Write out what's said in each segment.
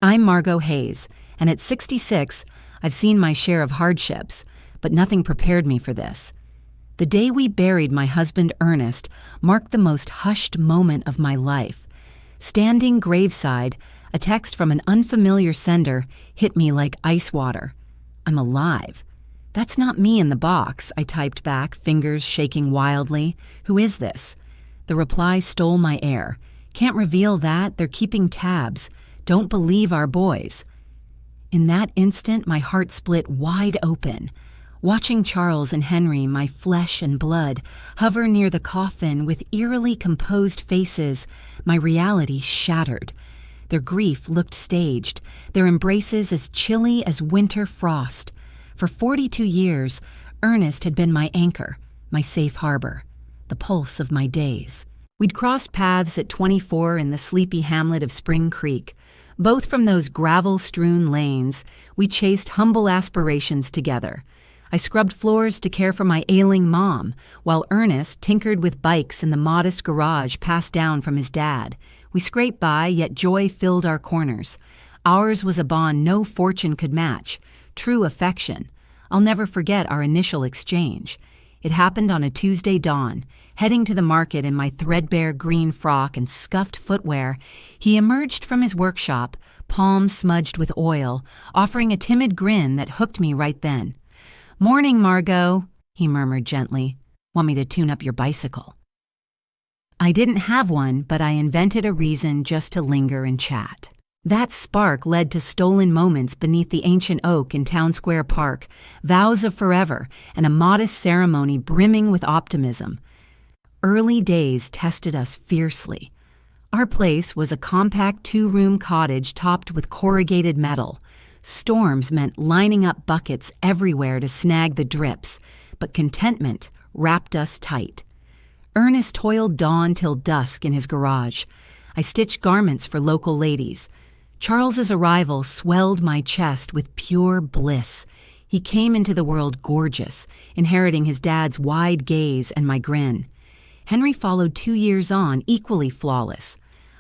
I'm Margot Hayes, and at 66, I've seen my share of hardships, but nothing prepared me for this. The day we buried my husband Ernest marked the most hushed moment of my life. Standing graveside, a text from an unfamiliar sender hit me like ice water. I'm alive. That's not me in the box, I typed back, fingers shaking wildly. Who is this? The reply stole my air. Can't reveal that, they're keeping tabs. Don't believe our boys. In that instant, my heart split wide open. Watching Charles and Henry, my flesh and blood, hover near the coffin with eerily composed faces, my reality shattered. Their grief looked staged, their embraces as chilly as winter frost. For 42 years, Ernest had been my anchor, my safe harbor, the pulse of my days. We'd crossed paths at 24 in the sleepy hamlet of Spring Creek. Both from those gravel-strewn lanes, we chased humble aspirations together. I scrubbed floors to care for my ailing mom, while Ernest tinkered with bikes in the modest garage passed down from his dad. We scraped by, yet joy filled our corners. Ours was a bond no fortune could match, true affection. I'll never forget our initial exchange. It happened on a Tuesday dawn. Heading to the market in my threadbare green frock and scuffed footwear, he emerged from his workshop, palms smudged with oil, offering a timid grin that hooked me right then. "Morning, Margot," he murmured gently. "Want me to tune up your bicycle?" I didn't have one, but I invented a reason just to linger and chat. That spark led to stolen moments beneath the ancient oak in Town Square Park, vows of forever, and a modest ceremony brimming with optimism. Early days tested us fiercely. Our place was a compact 2-room cottage topped with corrugated metal. Storms meant lining up buckets everywhere to snag the drips, but contentment wrapped us tight. Ernest toiled dawn till dusk in his garage. I stitched garments for local ladies. Charles's arrival swelled my chest with pure bliss. He came into the world gorgeous, inheriting his dad's wide gaze and my grin. Henry followed 2 years on, equally flawless.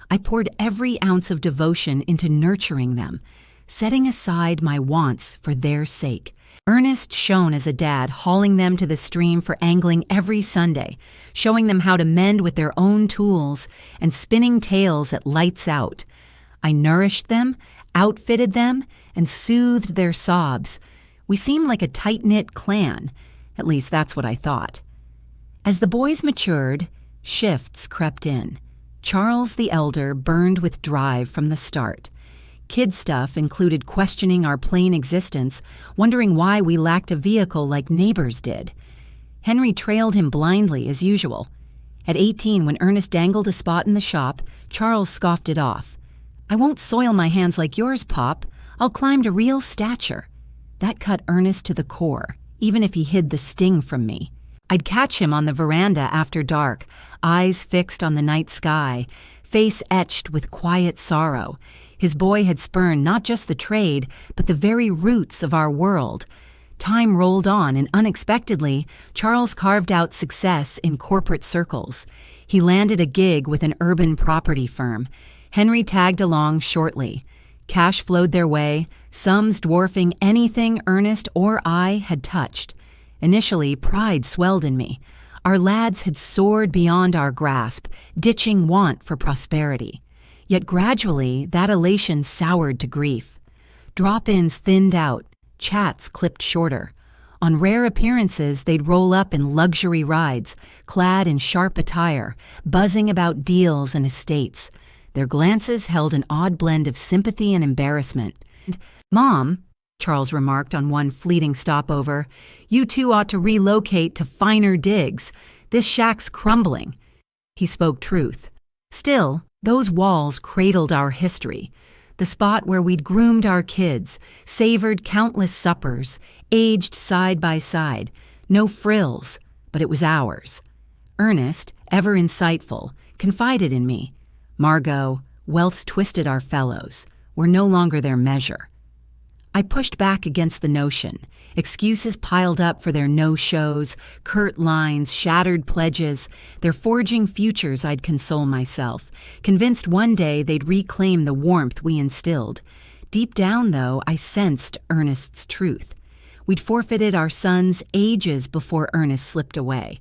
I poured every ounce of devotion into nurturing them, setting aside my wants for their sake. Ernest shone as a dad, hauling them to the stream for angling every Sunday, showing them how to mend with their own tools, and spinning tales at lights out. I nourished them, outfitted them, and soothed their sobs. We seemed like a tight-knit clan. At least that's what I thought. As the boys matured, shifts crept in. Charles the elder burned with drive from the start. Kid stuff included questioning our plain existence, wondering why we lacked a vehicle like neighbors did. Henry trailed him blindly, as usual. At 18, when Ernest dangled a spot in the shop, Charles scoffed it off. "I won't soil my hands like yours, Pop. I'll climb to real stature." That cut Ernest to the core, even if he hid the sting from me. I'd catch him on the veranda after dark, eyes fixed on the night sky, face etched with quiet sorrow. His boy had spurned not just the trade, but the very roots of our world. Time rolled on, and unexpectedly, Charles carved out success in corporate circles. He landed a gig with an urban property firm. Henry tagged along shortly. Cash flowed their way, sums dwarfing anything Ernest or I had touched. Initially, pride swelled in me. Our lads had soared beyond our grasp, ditching want for prosperity. Yet gradually, that elation soured to grief. Drop-ins thinned out, chats clipped shorter. On rare appearances, they'd roll up in luxury rides, clad in sharp attire, buzzing about deals and estates. Their glances held an odd blend of sympathy and embarrassment. "Mom," Charles remarked on one fleeting stopover, "you two ought to relocate to finer digs. This shack's crumbling." He spoke truth. Still, those walls cradled our history. The spot where we'd groomed our kids, savored countless suppers, aged side by side. No frills, but it was ours. Ernest, ever insightful, confided in me. "Margot, wealth's twisted our fellows. We're no longer their measure." I pushed back against the notion. Excuses piled up for their no-shows, curt lines, shattered pledges, their forging futures. I'd console myself, convinced one day they'd reclaim the warmth we instilled. Deep down, though, I sensed Ernest's truth. We'd forfeited our sons ages before Ernest slipped away.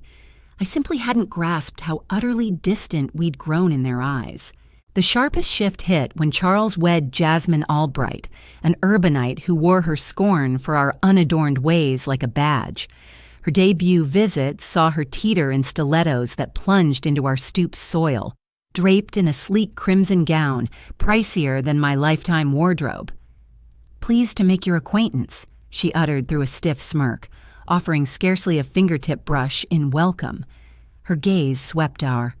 I simply hadn't grasped how utterly distant we'd grown in their eyes. The sharpest shift hit when Charles wed Jasmine Albright, an urbanite who wore her scorn for our unadorned ways like a badge. Her debut visit saw her teeter in stilettos that plunged into our stoop soil, draped in a sleek crimson gown, pricier than my lifetime wardrobe. "Pleased to make your acquaintance," she uttered through a stiff smirk, offering scarcely a fingertip brush in welcome. Her gaze swept our.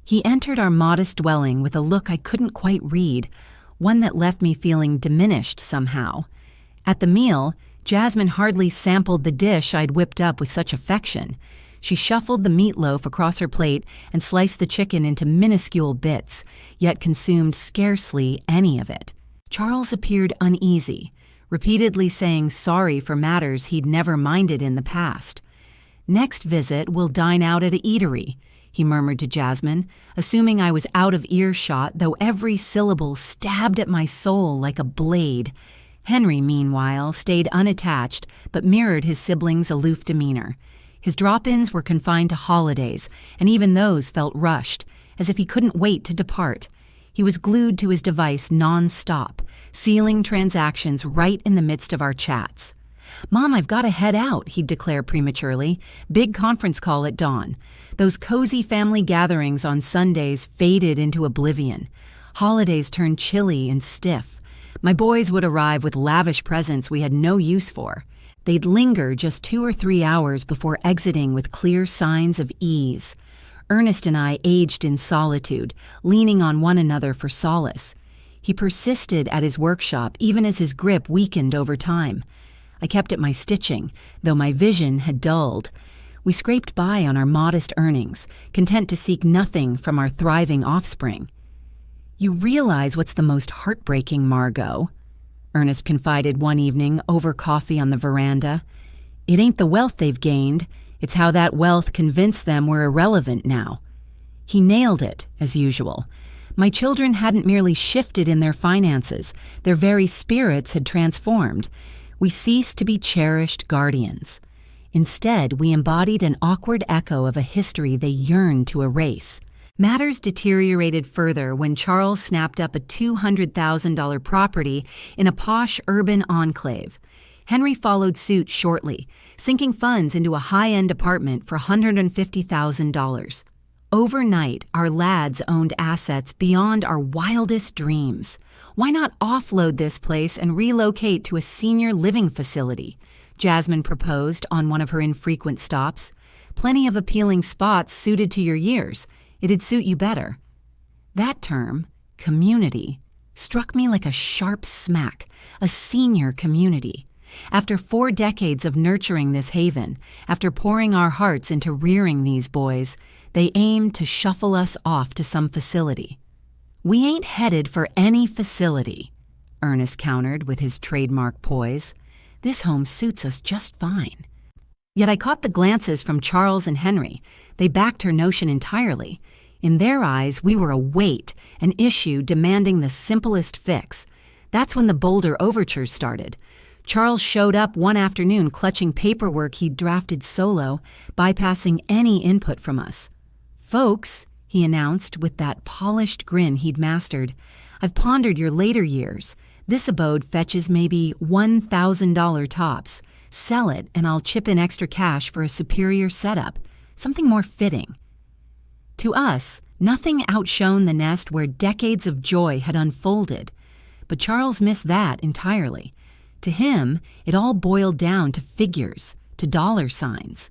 He entered our modest dwelling with a look I couldn't quite read, one that left me feeling diminished somehow. At the meal, Jasmine hardly sampled the dish I'd whipped up with such affection. She shuffled the meatloaf across her plate and sliced the chicken into minuscule bits, yet consumed scarcely any of it. Charles appeared uneasy, repeatedly saying sorry for matters he'd never minded in the past. "Next visit, we'll dine out at a eatery," he murmured to Jasmine, assuming I was out of earshot, though every syllable stabbed at my soul like a blade. Henry, meanwhile, stayed unattached, but mirrored his siblings' aloof demeanor. His drop-ins were confined to holidays, and even those felt rushed, as if he couldn't wait to depart. He was glued to his device non-stop, sealing transactions right in the midst of our chats. "Mom, I've got to head out," he'd declare prematurely. "Big conference call at dawn." Those cozy family gatherings on Sundays faded into oblivion. Holidays turned chilly and stiff. My boys would arrive with lavish presents we had no use for. They'd linger just 2 or 3 hours before exiting with clear signs of ease. Ernest and I aged in solitude, leaning on one another for solace. He persisted at his workshop even as his grip weakened over time. I kept at my stitching, though my vision had dulled. We scraped by on our modest earnings, content to seek nothing from our thriving offspring. "You realize what's the most heartbreaking, Margot?" Ernest confided one evening over coffee on the veranda. "It ain't the wealth they've gained. It's how that wealth convinced them we're irrelevant now." He nailed it, as usual. My children hadn't merely shifted in their finances, their very spirits had transformed. We ceased to be cherished guardians. Instead, we embodied an awkward echo of a history they yearned to erase. Matters deteriorated further when Charles snapped up a $200,000 property in a posh urban enclave. Henry followed suit shortly, sinking funds into a high-end apartment for $150,000. Overnight, our lads owned assets beyond our wildest dreams. Why not offload this place and relocate to a senior living facility? Jasmine proposed on one of her infrequent stops. "Plenty of appealing spots suited to your years. It'd suit you better." That term, community, struck me like a sharp smack. A senior community. After 4 decades of nurturing this haven, after pouring our hearts into rearing these boys, they aimed to shuffle us off to some facility. "We ain't headed for any facility," Ernest countered with his trademark poise. "This home suits us just fine." Yet I caught the glances from Charles and Henry. They backed her notion entirely. In their eyes, we were a weight, an issue demanding the simplest fix. That's when the bolder overtures started. Charles showed up one afternoon clutching paperwork he'd drafted solo, bypassing any input from us. "Folks," he announced with that polished grin he'd mastered, "I've pondered your later years. This abode fetches maybe $1,000 tops. Sell it and I'll chip in extra cash for a superior setup, something more fitting." To us, nothing outshone the nest where decades of joy had unfolded. But Charles missed that entirely. To him, it all boiled down to figures, to dollar signs.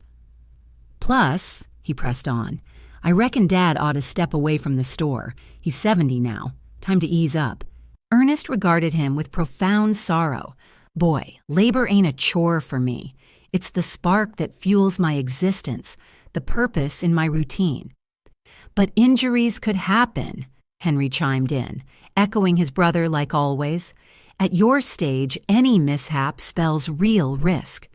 "Plus," he pressed on, "I reckon Dad ought to step away from the store. He's 70 now. Time to ease up." Ernest regarded him with profound sorrow. "Boy, labor ain't a chore for me. It's the spark that fuels my existence, the purpose in my routine." "But injuries could happen," Henry chimed in, echoing his brother like always. "At your stage, any mishap spells real risk."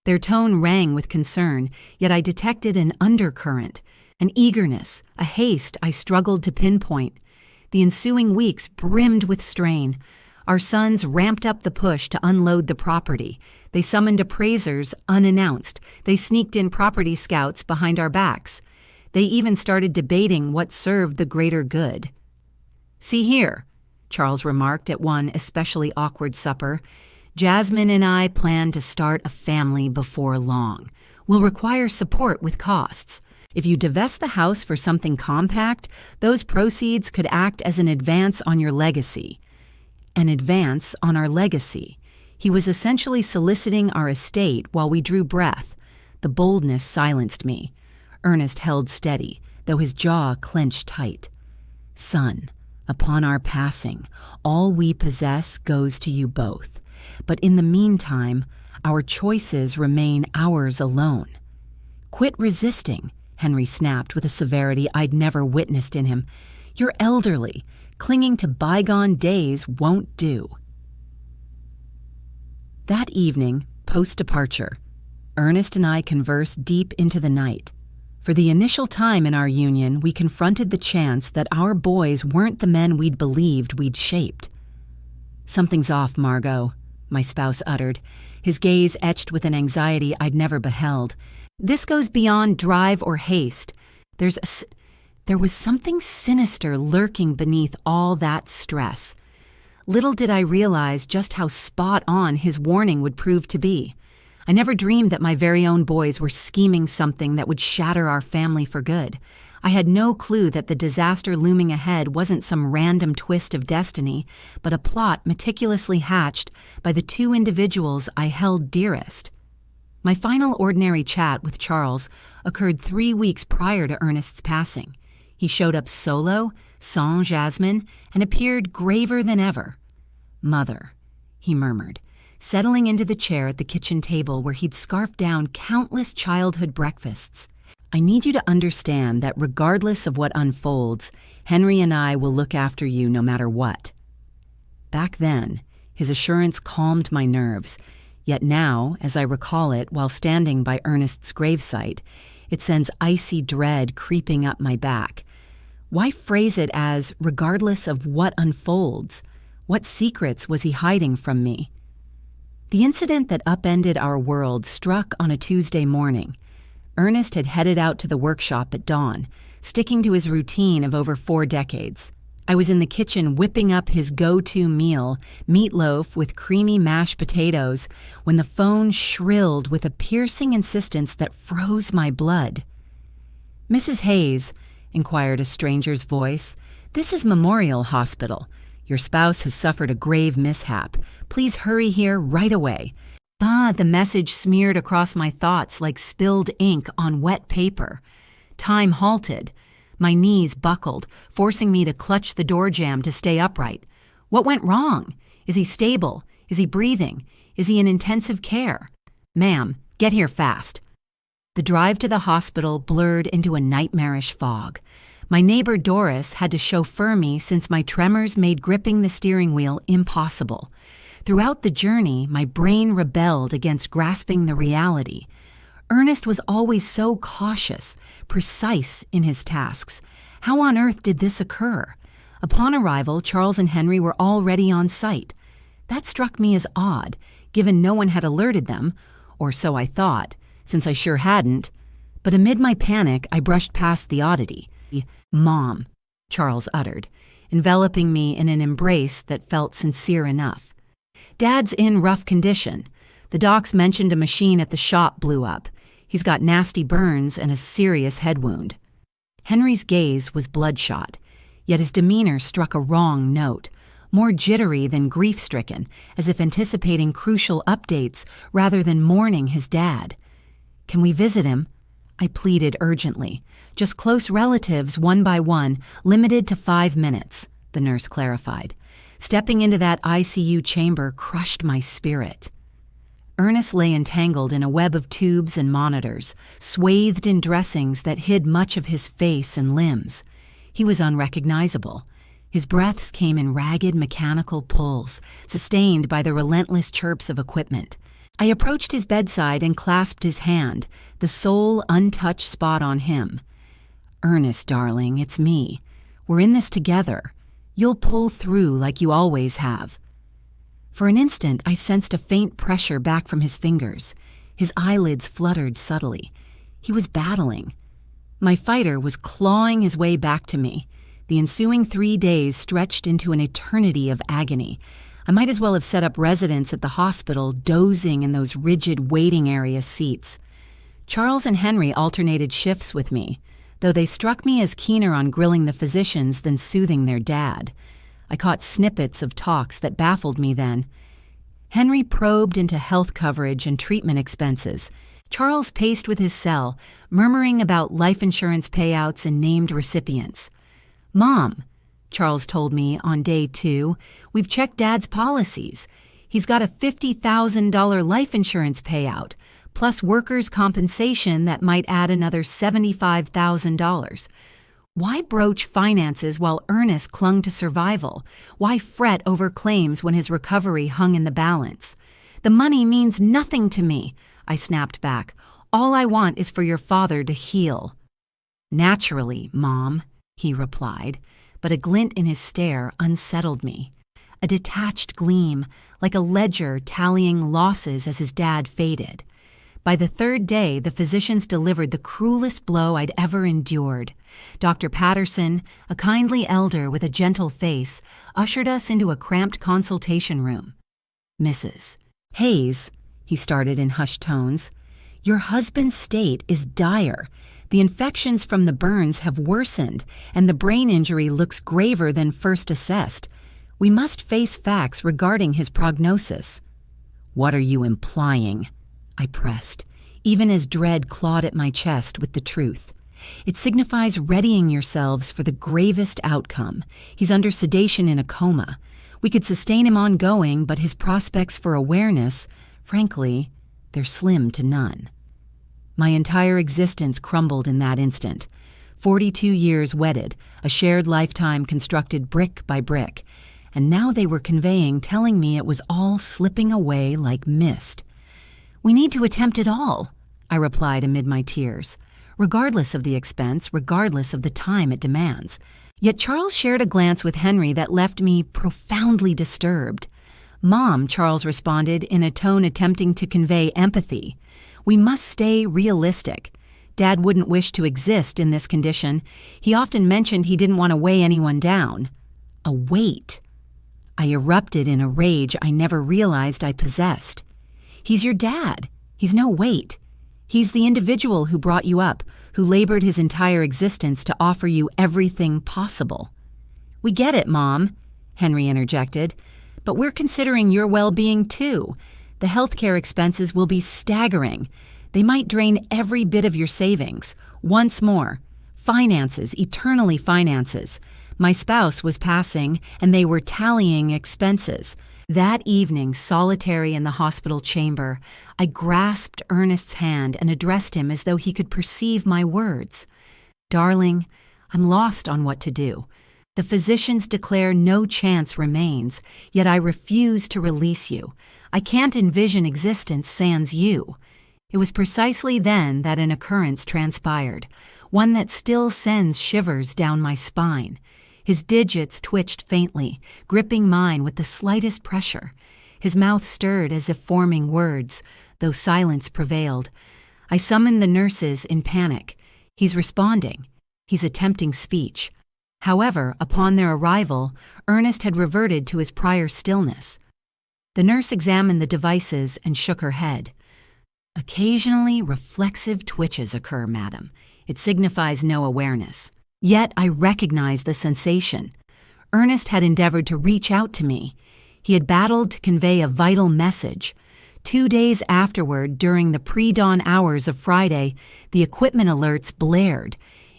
Their tone rang with concern, yet I detected an undercurrent, an eagerness, a haste I struggled to pinpoint. The ensuing weeks brimmed with strain. Our sons ramped up the push to unload the property. They summoned appraisers unannounced. They sneaked in property scouts behind our backs. They even started debating what served the greater good. "See here," Charles remarked at one especially awkward supper, "Jasmine and I plan to start a family before long. We'll require support with costs. If you divest the house for something compact, those proceeds could act as an advance on your legacy." An advance on our legacy. He was essentially soliciting our estate while we drew breath. The boldness silenced me. Ernest held steady, though his jaw clenched tight. "Son, upon our passing, all we possess goes to you both. But in the meantime, our choices remain ours alone." "Quit resisting," Henry snapped with a severity I'd never witnessed in him. "You're elderly. Clinging to bygone days won't do." That evening, post-departure, Ernest and I conversed deep into the night. For the initial time in our union, we confronted the chance that our boys weren't the men we'd believed we'd shaped. "Something's off, Margot," my spouse uttered, his gaze etched with an anxiety I'd never beheld. "This goes beyond drive or haste. There was something sinister lurking beneath all that stress. Little did I realize just how spot on his warning would prove to be. I never dreamed that my very own boys were scheming something that would shatter our family for good. I had no clue that the disaster looming ahead wasn't some random twist of destiny, but a plot meticulously hatched by the two individuals I held dearest. My final ordinary chat with Charles occurred 3 weeks prior to Ernest's passing. He showed up solo, sans Jasmine, and appeared graver than ever. "Mother," he murmured, settling into the chair at the kitchen table where he'd scarfed down countless childhood breakfasts. "I need you to understand that regardless of what unfolds, Henry and I will look after you no matter what." Back then, his assurance calmed my nerves, yet now, as I recall it while standing by Ernest's gravesite, it sends icy dread creeping up my back. Why phrase it as regardless of what unfolds? What secrets was he hiding from me? The incident that upended our world struck on a Tuesday morning. Ernest had headed out to the workshop at dawn, sticking to his routine of over 4 decades. I was in the kitchen whipping up his go-to meal, meatloaf with creamy mashed potatoes, when the phone shrilled with a piercing insistence that froze my blood. "Mrs. Hayes," inquired a stranger's voice, "this is Memorial Hospital. Your spouse has suffered a grave mishap. Please hurry here right away." The message smeared across my thoughts like spilled ink on wet paper. Time halted. My knees buckled, forcing me to clutch the door jamb to stay upright. What went wrong? Is he stable? Is he breathing? Is he in intensive care? "Ma'am, get here fast." The drive to the hospital blurred into a nightmarish fog. My neighbor Doris had to chauffeur me since my tremors made gripping the steering wheel impossible. Throughout the journey, my brain rebelled against grasping the reality. Ernest was always so cautious, precise in his tasks. How on earth did this occur? Upon arrival, Charles and Henry were already on site. That struck me as odd, given no one had alerted them, or so I thought, since I sure hadn't. But amid my panic, I brushed past the oddity. "Mom," Charles uttered, enveloping me in an embrace that felt sincere enough. "Dad's in rough condition. The docs mentioned a machine at the shop blew up. He's got nasty burns and a serious head wound." Henry's gaze was bloodshot, yet his demeanor struck a wrong note, more jittery than grief-stricken, as if anticipating crucial updates rather than mourning his dad. "Can we visit him?" I pleaded urgently. "Just close relatives, one by one, limited to 5 minutes," the nurse clarified. Stepping into that ICU chamber crushed my spirit. Ernest lay entangled in a web of tubes and monitors, swathed in dressings that hid much of his face and limbs. He was unrecognizable. His breaths came in ragged mechanical pulls, sustained by the relentless chirps of equipment. I approached his bedside and clasped his hand, the sole untouched spot on him. "Ernest, darling, it's me. We're in this together. You'll pull through like you always have." For an instant, I sensed a faint pressure back from his fingers. His eyelids fluttered subtly. He was battling. My fighter was clawing his way back to me. The ensuing 3 days stretched into an eternity of agony. I might as well have set up residence at the hospital, dozing in those rigid waiting area seats. Charles and Henry alternated shifts with me, though they struck me as keener on grilling the physicians than soothing their dad. I caught snippets of talks that baffled me then. Henry probed into health coverage and treatment expenses. Charles paced with his cell, murmuring about life insurance payouts and named recipients. "Mom," Charles told me on day 2, "we've checked Dad's policies. He's got a $50,000 life insurance payout, plus workers' compensation that might add another $75,000. Why broach finances while Ernest clung to survival? Why fret over claims when his recovery hung in the balance? The money means nothing to me," I snapped back. "All I want is for your father to heal." "Naturally, Mom," he replied, but a glint in his stare unsettled me. A detached gleam, like a ledger tallying losses as his dad faded. By the 3rd day, the physicians delivered the cruelest blow I'd ever endured. Dr. Patterson, a kindly elder with a gentle face, ushered us into a cramped consultation room. "Mrs. Hayes," he started in hushed tones, "your husband's state is dire. The infections from the burns have worsened, and the brain injury looks graver than first assessed. We must face facts regarding his prognosis." "What are you implying?" I pressed, even as dread clawed at my chest with the truth. "It signifies readying yourselves for the gravest outcome. He's under sedation in a coma. We could sustain him ongoing, but his prospects for awareness, frankly, they're slim to none." My entire existence crumbled in that instant. 42 years wedded, a shared lifetime constructed brick by brick, and now they were telling me it was all slipping away like mist. "We need to attempt it all," I replied amid my tears, regardless of the expense, regardless of the time it demands. Yet Charles shared a glance with Henry that left me profoundly disturbed. "Mom," Charles responded in a tone attempting to convey empathy, "we must stay realistic. Dad wouldn't wish to exist in this condition. He often mentioned he didn't want to weigh anyone down." A weight. I erupted in a rage I never realized I possessed. "He's your dad. He's no weight. He's the individual who brought you up, who labored his entire existence to offer you everything possible." "We get it, Mom," Henry interjected, "but we're considering your well-being too. The healthcare expenses will be staggering. They might drain every bit of your savings. Once more, finances, eternally finances. My spouse was passing, and they were tallying expenses. That evening, solitary in the hospital chamber, I grasped Ernest's hand and addressed him as though he could perceive my words. "Darling, I'm lost on what to do. The physicians declare no chance remains, yet I refuse to release you. I can't envision existence sans you." It was precisely then that an occurrence transpired, one that still sends shivers down my spine. His digits twitched faintly, gripping mine with the slightest pressure. His mouth stirred as if forming words, though silence prevailed. I summoned the nurses in panic. He's responding. He's attempting speech. However, upon their arrival, Ernest had reverted to his prior stillness. The nurse examined the devices and shook her head. "Occasionally, reflexive twitches occur, madam. It signifies no awareness." Yet I recognized the sensation. Ernest had endeavored to reach out to me. He had battled to convey a vital message. 2 days afterward, during the pre-dawn hours of Friday, the equipment alerts blared.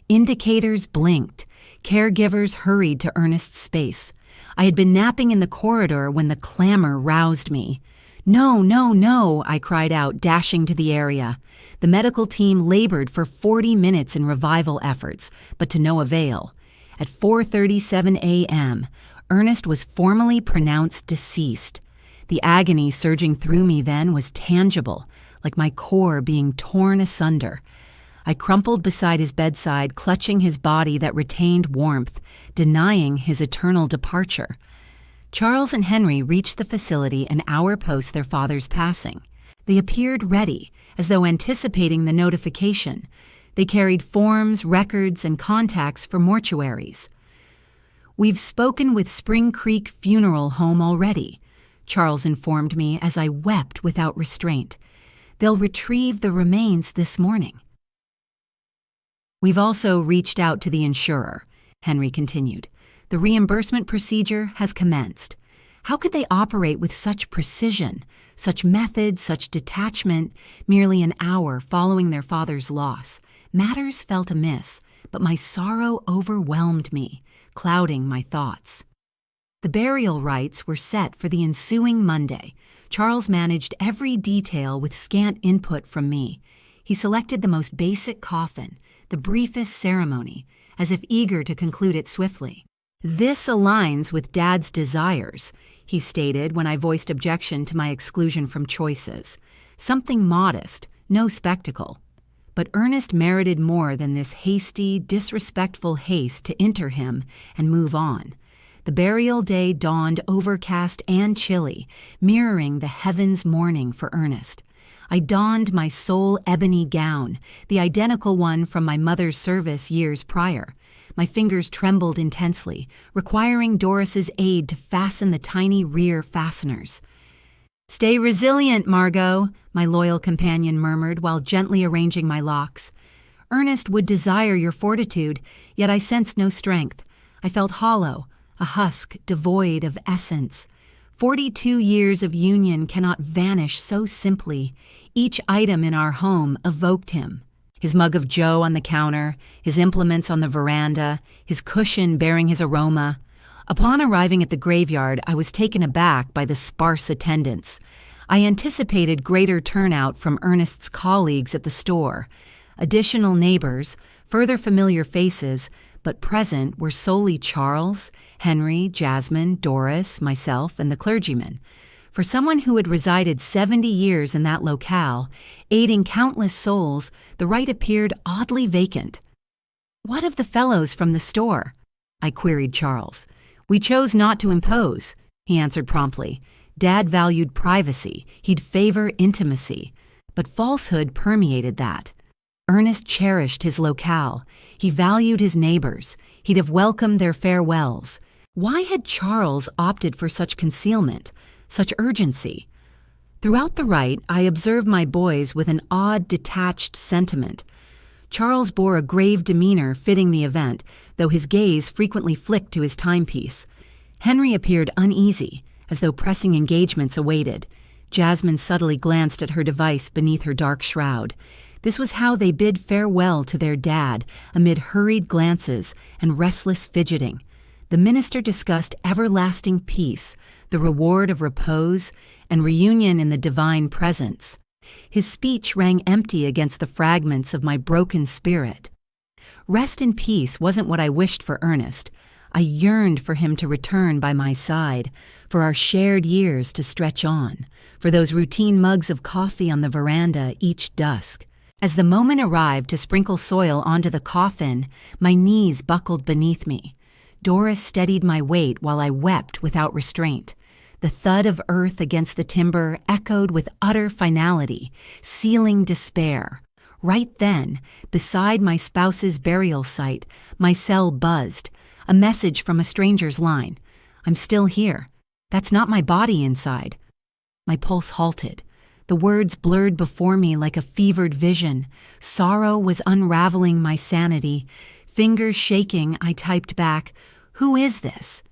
Indicators blinked. Caregivers hurried to Ernest's space. I had been napping in the corridor when the clamor roused me. "No, no, no," I cried out, dashing to the area. The medical team labored for 40 minutes in revival efforts, but to no avail. At 4:37 a.m., Ernest was formally pronounced deceased. The agony surging through me then was tangible, like my core being torn asunder. I crumpled beside his bedside, clutching his body that retained warmth, denying his eternal departure. Charles and Henry reached the facility an hour post their father's passing. They appeared ready, as though anticipating the notification. They carried forms, records, and contacts for mortuaries. "We've spoken with Spring Creek Funeral Home already," Charles informed me as I wept without restraint. "They'll retrieve the remains this morning." "We've also reached out to the insurer," Henry continued. "The reimbursement procedure has commenced. How could they operate with such precision, such method, such detachment, merely an hour following their father's loss? Matters felt amiss, but my sorrow overwhelmed me, clouding my thoughts. The burial rites were set for the ensuing Monday. Charles managed every detail with scant input from me. He selected the most basic coffin, the briefest ceremony, as if eager to conclude it swiftly. "This aligns with Dad's desires," he stated when I voiced objection to my exclusion from choices. "Something modest, no spectacle." But Ernest merited more than this hasty, disrespectful haste to enter him and move on. The burial day dawned overcast and chilly, mirroring the heavens' mourning for Ernest. I donned my sole ebony gown, the identical one from my mother's service years prior. My fingers trembled intensely, requiring Doris's aid to fasten the tiny rear fasteners. "Stay resilient, Margot," my loyal companion murmured while gently arranging my locks. "Ernest would desire your fortitude, yet I sensed no strength. I felt hollow, a husk devoid of essence. 42 years of union cannot vanish so simply. Each item in our home evoked him. His mug of joe on the counter, his implements on the veranda, his cushion bearing his aroma. Upon arriving at the graveyard, I was taken aback by the sparse attendance. I anticipated greater turnout from Ernest's colleagues at the store. Additional neighbors, further familiar faces, but present were solely Charles, Henry, Jasmine, Doris, myself, and the clergyman. For someone who had resided 70 years in that locale, aiding countless souls, the rite appeared oddly vacant. "What of the fellows from the store?" I queried Charles. "We chose not to impose," he answered promptly. "Dad valued privacy. He'd favor intimacy. But falsehood permeated that. Ernest cherished his locale. He valued his neighbors. He'd have welcomed their farewells. Why had Charles opted for such concealment, such urgency? Throughout the rite, I observed my boys with an odd, detached sentiment. Charles bore a grave demeanor fitting the event, though his gaze frequently flicked to his timepiece. Henry appeared uneasy, as though pressing engagements awaited. Jasmine subtly glanced at her device beneath her dark shroud. This was how they bid farewell to their dad, amid hurried glances and restless fidgeting. The minister discussed everlasting peace, the reward of repose, and reunion in the divine presence. His speech rang empty against the fragments of my broken spirit. Rest in peace wasn't what I wished for Ernest. I yearned for him to return by my side, for our shared years to stretch on, for those routine mugs of coffee on the veranda each dusk. As the moment arrived to sprinkle soil onto the coffin, my knees buckled beneath me. Doris steadied my weight while I wept without restraint. The thud of earth against the timber echoed with utter finality, sealing despair. Right then, beside my spouse's burial site, my cell buzzed. A message from a stranger's line. "I'm still here. That's not my body inside." My pulse halted. The words blurred before me like a fevered vision. Sorrow was unraveling my sanity. Fingers shaking, I typed back, "Who is this?"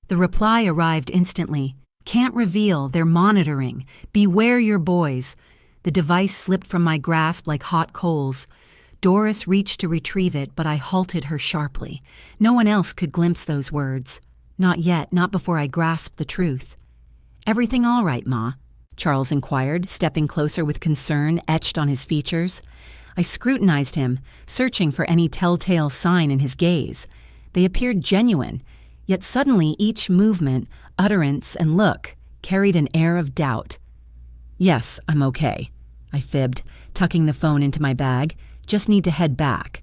The reply arrived instantly. "Can't reveal, they're monitoring. Beware your boys." The device slipped from my grasp like hot coals. Doris reached to retrieve it, but I halted her sharply. No one else could glimpse those words. Not yet, not before I grasped the truth. "Everything all right, Ma?" Charles inquired, stepping closer with concern etched on his features. I scrutinized him, searching for any telltale sign in his gaze. They appeared genuine, yet suddenly each movement, utterance, and look carried an air of doubt. "Yes, I'm okay," I fibbed, tucking the phone into my bag. "Just need to head back."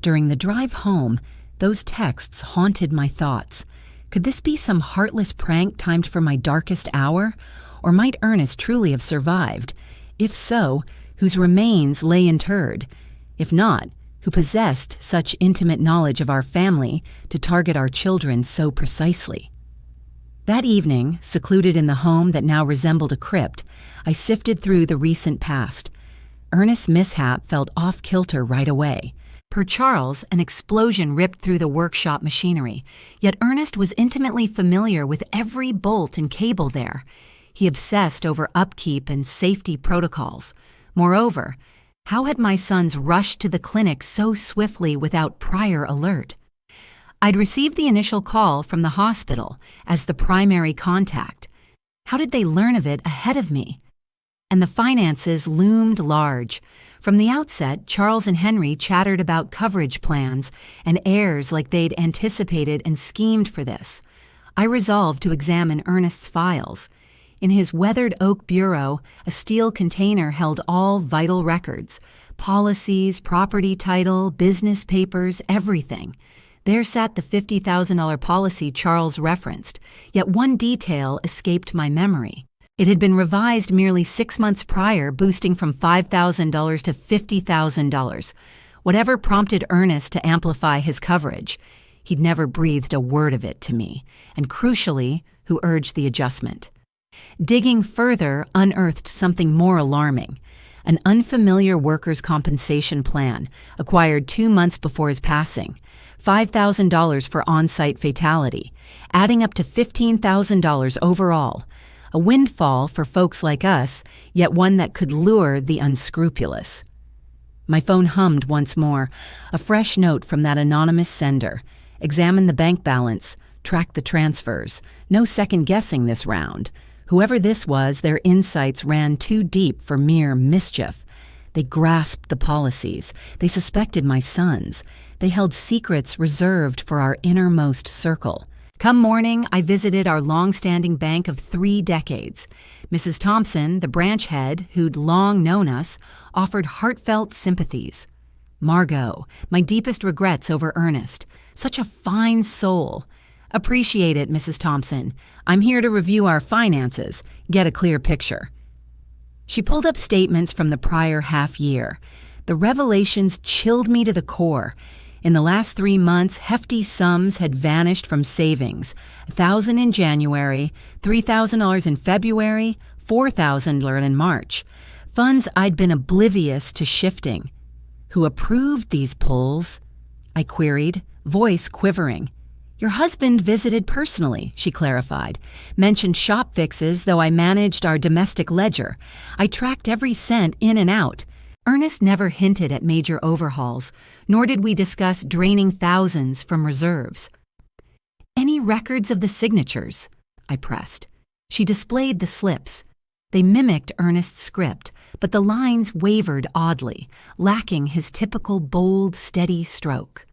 During the drive home, those texts haunted my thoughts. Could this be some heartless prank timed for my darkest hour? Or might Ernest truly have survived? If so, whose remains lay interred? If not, who possessed such intimate knowledge of our family to target our children so precisely? That evening, secluded in the home that now resembled a crypt, I sifted through the recent past. Ernest's mishap felt off-kilter right away. Per Charles, an explosion ripped through the workshop machinery, yet Ernest was intimately familiar with every bolt and cable there. He obsessed over upkeep and safety protocols. Moreover, how had my sons rushed to the clinic so swiftly without prior alert? I'd received the initial call from the hospital as the primary contact. How did they learn of it ahead of me? And the finances loomed large. From the outset, Charles and Henry chattered about coverage plans and heirs like they'd anticipated and schemed for this. I resolved to examine Ernest's files. In his weathered oak bureau, a steel container held all vital records: policies, property title, business papers, everything. There sat the $50,000 policy Charles referenced, yet one detail escaped my memory. It had been revised merely 6 months prior, boosting from $5,000 to $50,000. Whatever prompted Ernest to amplify his coverage, he'd never breathed a word of it to me, and crucially, who urged the adjustment. Digging further unearthed something more alarming. An unfamiliar workers' compensation plan, acquired 2 months before his passing. $5,000 for on-site fatality, adding up to $15,000 overall. A windfall for folks like us, yet one that could lure the unscrupulous. My phone hummed once more, a fresh note from that anonymous sender. Examine the bank balance, track the transfers. No second-guessing this round. Whoever this was, their insights ran too deep for mere mischief. They grasped the policies. They suspected my sons. They held secrets reserved for our innermost circle. Come morning, I visited our long-standing bank of 3 decades. Mrs. Thompson, the branch head, who'd long known us, offered heartfelt sympathies. Margot, my deepest regrets over Ernest. Such a fine soul. Appreciate it, Mrs. Thompson. I'm here to review our finances, get a clear picture. She pulled up statements from the prior half year. The revelations chilled me to the core. In the last 3 months, hefty sums had vanished from savings. $1,000 in January, $3,000 in February, $4,000 in March. Funds I'd been oblivious to shifting. Who approved these pulls? I queried, voice quivering. Your husband visited personally, she clarified. Mentioned shop fixes, though I managed our domestic ledger. I tracked every cent in and out. Ernest never hinted at major overhauls, nor did we discuss draining thousands from reserves. Any records of the signatures? I pressed. She displayed the slips. They mimicked Ernest's script, but the lines wavered oddly, lacking his typical bold, steady stroke.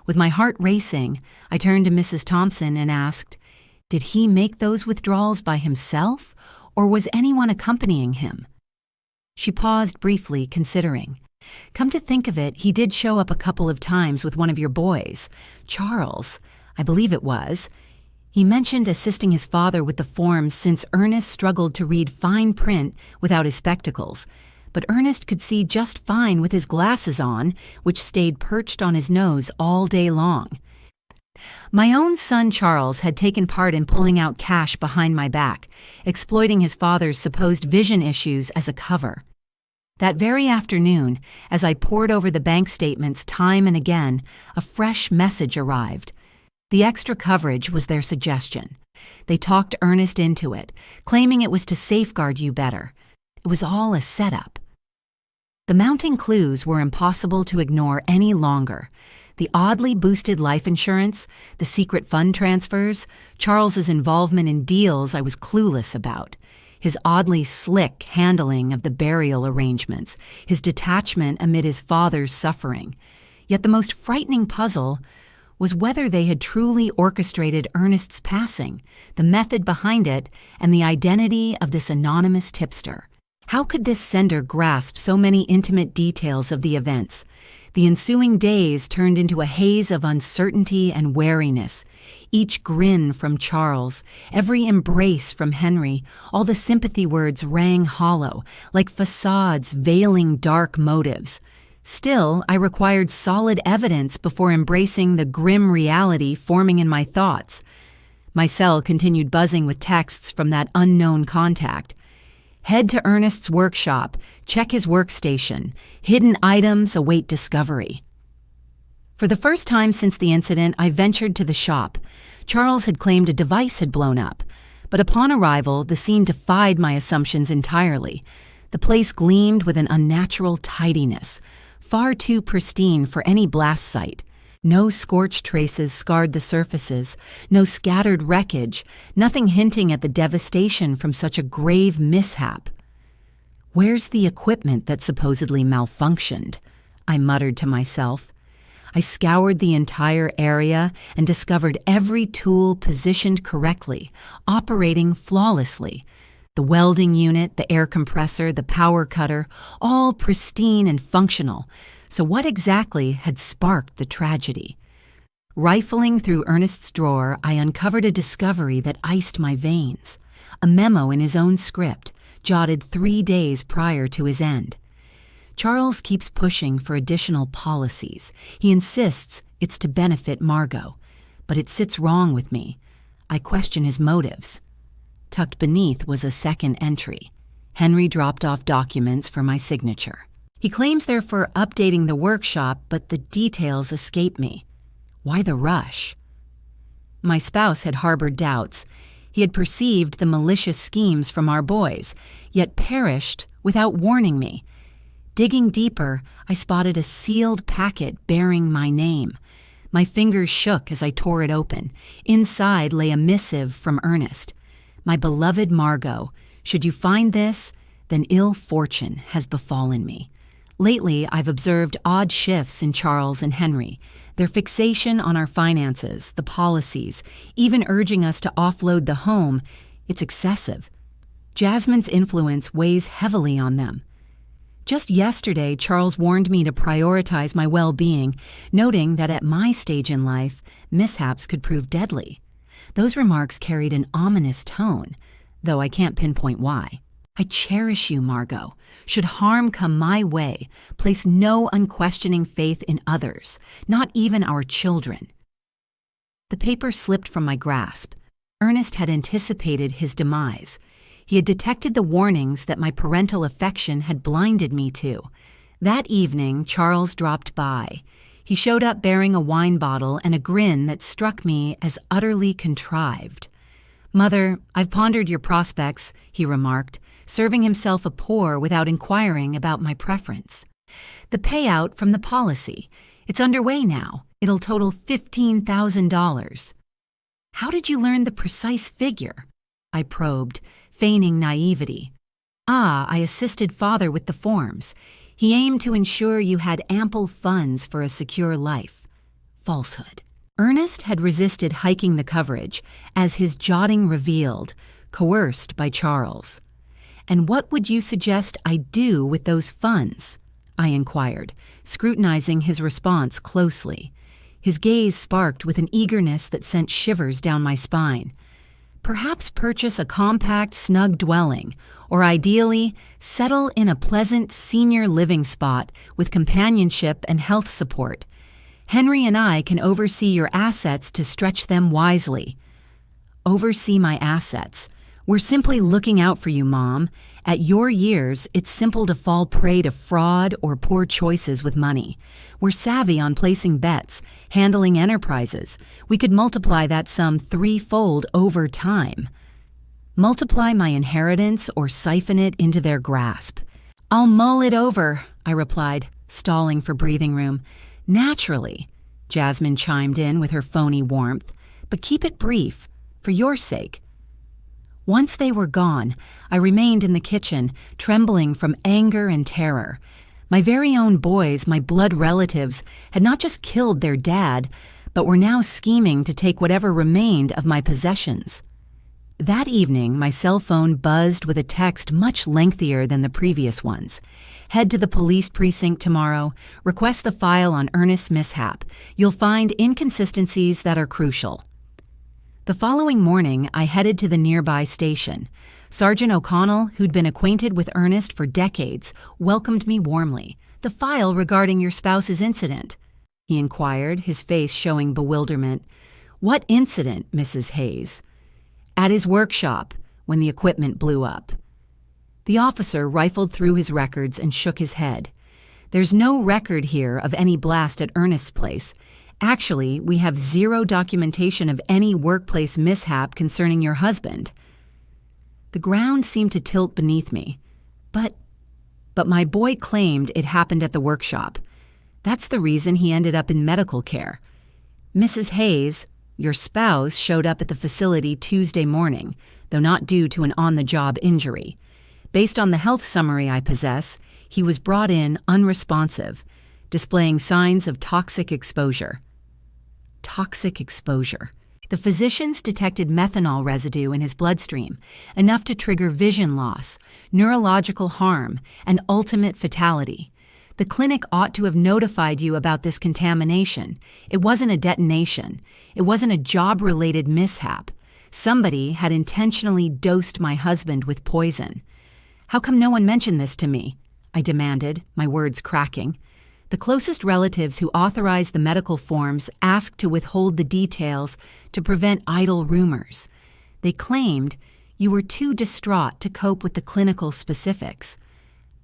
With my heart racing, I turned to Mrs. Thompson and asked, did he make those withdrawals by himself, or was anyone accompanying him? She paused briefly, considering. Come to think of it, he did show up a couple of times with one of your boys. Charles, I believe it was. He mentioned assisting his father with the forms since Ernest struggled to read fine print without his spectacles. But Ernest could see just fine with his glasses on, which stayed perched on his nose all day long. My own son Charles had taken part in pulling out cash behind my back, exploiting his father's supposed vision issues as a cover. That very afternoon, as I pored over the bank statements time and again, a fresh message arrived. The extra coverage was their suggestion. They talked Ernest into it, claiming it was to safeguard you better. It was all a setup. The mounting clues were impossible to ignore any longer. The oddly boosted life insurance, the secret fund transfers, Charles's involvement in deals I was clueless about, his oddly slick handling of the burial arrangements, his detachment amid his father's suffering. Yet the most frightening puzzle was whether they had truly orchestrated Ernest's passing, the method behind it, and the identity of this anonymous tipster. How could this sender grasp so many intimate details of the events? The ensuing days turned into a haze of uncertainty and wariness. Each grin from Charles, every embrace from Henry, all the sympathy words rang hollow, like facades veiling dark motives. Still, I required solid evidence before embracing the grim reality forming in my thoughts. My cell continued buzzing with texts from that unknown contact. Head to Ernest's workshop, check his workstation. Hidden items await discovery. For the first time since the incident, I ventured to the shop. Charles had claimed a device had blown up, but upon arrival, the scene defied my assumptions entirely. The place gleamed with an unnatural tidiness, far too pristine for any blast site. No scorch traces scarred the surfaces, no scattered wreckage, nothing hinting at the devastation from such a grave mishap. "Where's the equipment that supposedly malfunctioned?" I muttered to myself. I scoured the entire area and discovered every tool positioned correctly, operating flawlessly. The welding unit, the air compressor, the power cutter, all pristine and functional. So what exactly had sparked the tragedy? Rifling through Ernest's drawer, I uncovered a discovery that iced my veins. A memo in his own script, jotted 3 days prior to his end. Charles keeps pushing for additional policies. He insists it's to benefit Margot, but it sits wrong with me. I question his motives. Tucked beneath was a second entry. Henry dropped off documents for my signature. He claims they're for updating the workshop, but the details escape me. Why the rush? My spouse had harbored doubts. He had perceived the malicious schemes from our boys, yet perished without warning me. Digging deeper, I spotted a sealed packet bearing my name. My fingers shook as I tore it open. Inside lay a missive from Ernest. "My beloved Margot, should you find this, then ill fortune has befallen me. Lately, I've observed odd shifts in Charles and Henry. Their fixation on our finances, the policies, even urging us to offload the home, it's excessive. Jasmine's influence weighs heavily on them. Just yesterday, Charles warned me to prioritize my well-being, noting that at my stage in life, mishaps could prove deadly. Those remarks carried an ominous tone, though I can't pinpoint why. I cherish you, Margot. Should harm come my way, place no unquestioning faith in others, not even our children." The paper slipped from my grasp. Ernest had anticipated his demise. He had detected the warnings that my parental affection had blinded me to. That evening, Charles dropped by. He showed up bearing a wine bottle and a grin that struck me as utterly contrived. "Mother, I've pondered your prospects," he remarked, serving himself a pour without inquiring about my preference. "The payout from the policy. It's underway now. It'll total $15,000. "How did you learn the precise figure?" I probed, feigning naivety. "I assisted Father with the forms. He aimed to ensure you had ample funds for a secure life." Falsehood. Ernest had resisted hiking the coverage, as his jotting revealed, coerced by Charles. "And what would you suggest I do with those funds?" I inquired, scrutinizing his response closely. His gaze sparked with an eagerness that sent shivers down my spine. "Perhaps purchase a compact, snug dwelling, or ideally, settle in a pleasant senior living spot with companionship and health support. Henry and I can oversee your assets to stretch them wisely." "Oversee my assets? We're simply looking out for you, Mom. At your years, it's simple to fall prey to fraud or poor choices with money. We're savvy on placing bets, handling enterprises. We could multiply that sum 3-fold over time. Multiply my inheritance or siphon it into their grasp." "I'll mull it over," I replied, stalling for breathing room. "Naturally," Jasmine chimed in with her phony warmth, "but keep it brief, for your sake." Once they were gone, I remained in the kitchen, trembling from anger and terror. My very own boys, my blood relatives, had not just killed their dad, but were now scheming to take whatever remained of my possessions. That evening, my cell phone buzzed with a text much lengthier than the previous ones. Head to the police precinct tomorrow. Request the file on Ernest's mishap. You'll find inconsistencies that are crucial. The following morning, I headed to the nearby station. Sergeant O'Connell, who'd been acquainted with Ernest for decades, welcomed me warmly. "The file regarding your spouse's incident?" he inquired, his face showing bewilderment. "What incident, Mrs. Hayes?" "At his workshop, when the equipment blew up." The officer rifled through his records and shook his head. "There's no record here of any blast at Ernest's place. Actually, we have zero documentation of any workplace mishap concerning your husband." The ground seemed to tilt beneath me. But my boy claimed it happened at the workshop. That's the reason he ended up in medical care. Mrs. Hayes, your spouse, showed up at the facility Tuesday morning, though not due to an on-the-job injury. Based on the health summary I possess, he was brought in unresponsive, displaying signs of toxic exposure. Toxic exposure. The physicians detected methanol residue in his bloodstream, enough to trigger vision loss, neurological harm, and ultimate fatality. The clinic ought to have notified you about this contamination. It wasn't a detonation. It wasn't a job-related mishap. Somebody had intentionally dosed my husband with poison. "How come no one mentioned this to me?" I demanded, my words cracking. The closest relatives who authorized the medical forms asked to withhold the details to prevent idle rumors. They claimed you were too distraught to cope with the clinical specifics.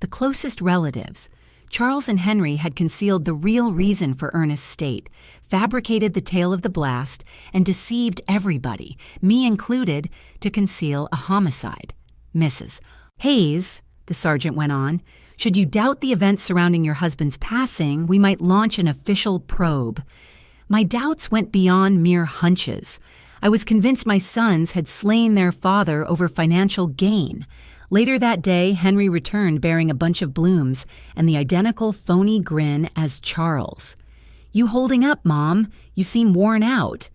The closest relatives, Charles and Henry, had concealed the real reason for Ernest's state, fabricated the tale of the blast, and deceived everybody, me included, to conceal a homicide. "Mrs. Hayes," the sergeant went on, "should you doubt the events surrounding your husband's passing, we might launch an official probe. My doubts went beyond mere hunches. I was convinced my sons had slain their father over financial gain. Later that day, Henry returned bearing a bunch of blooms and the identical phony grin as Charles. "You holding up, Mom? You seem worn out."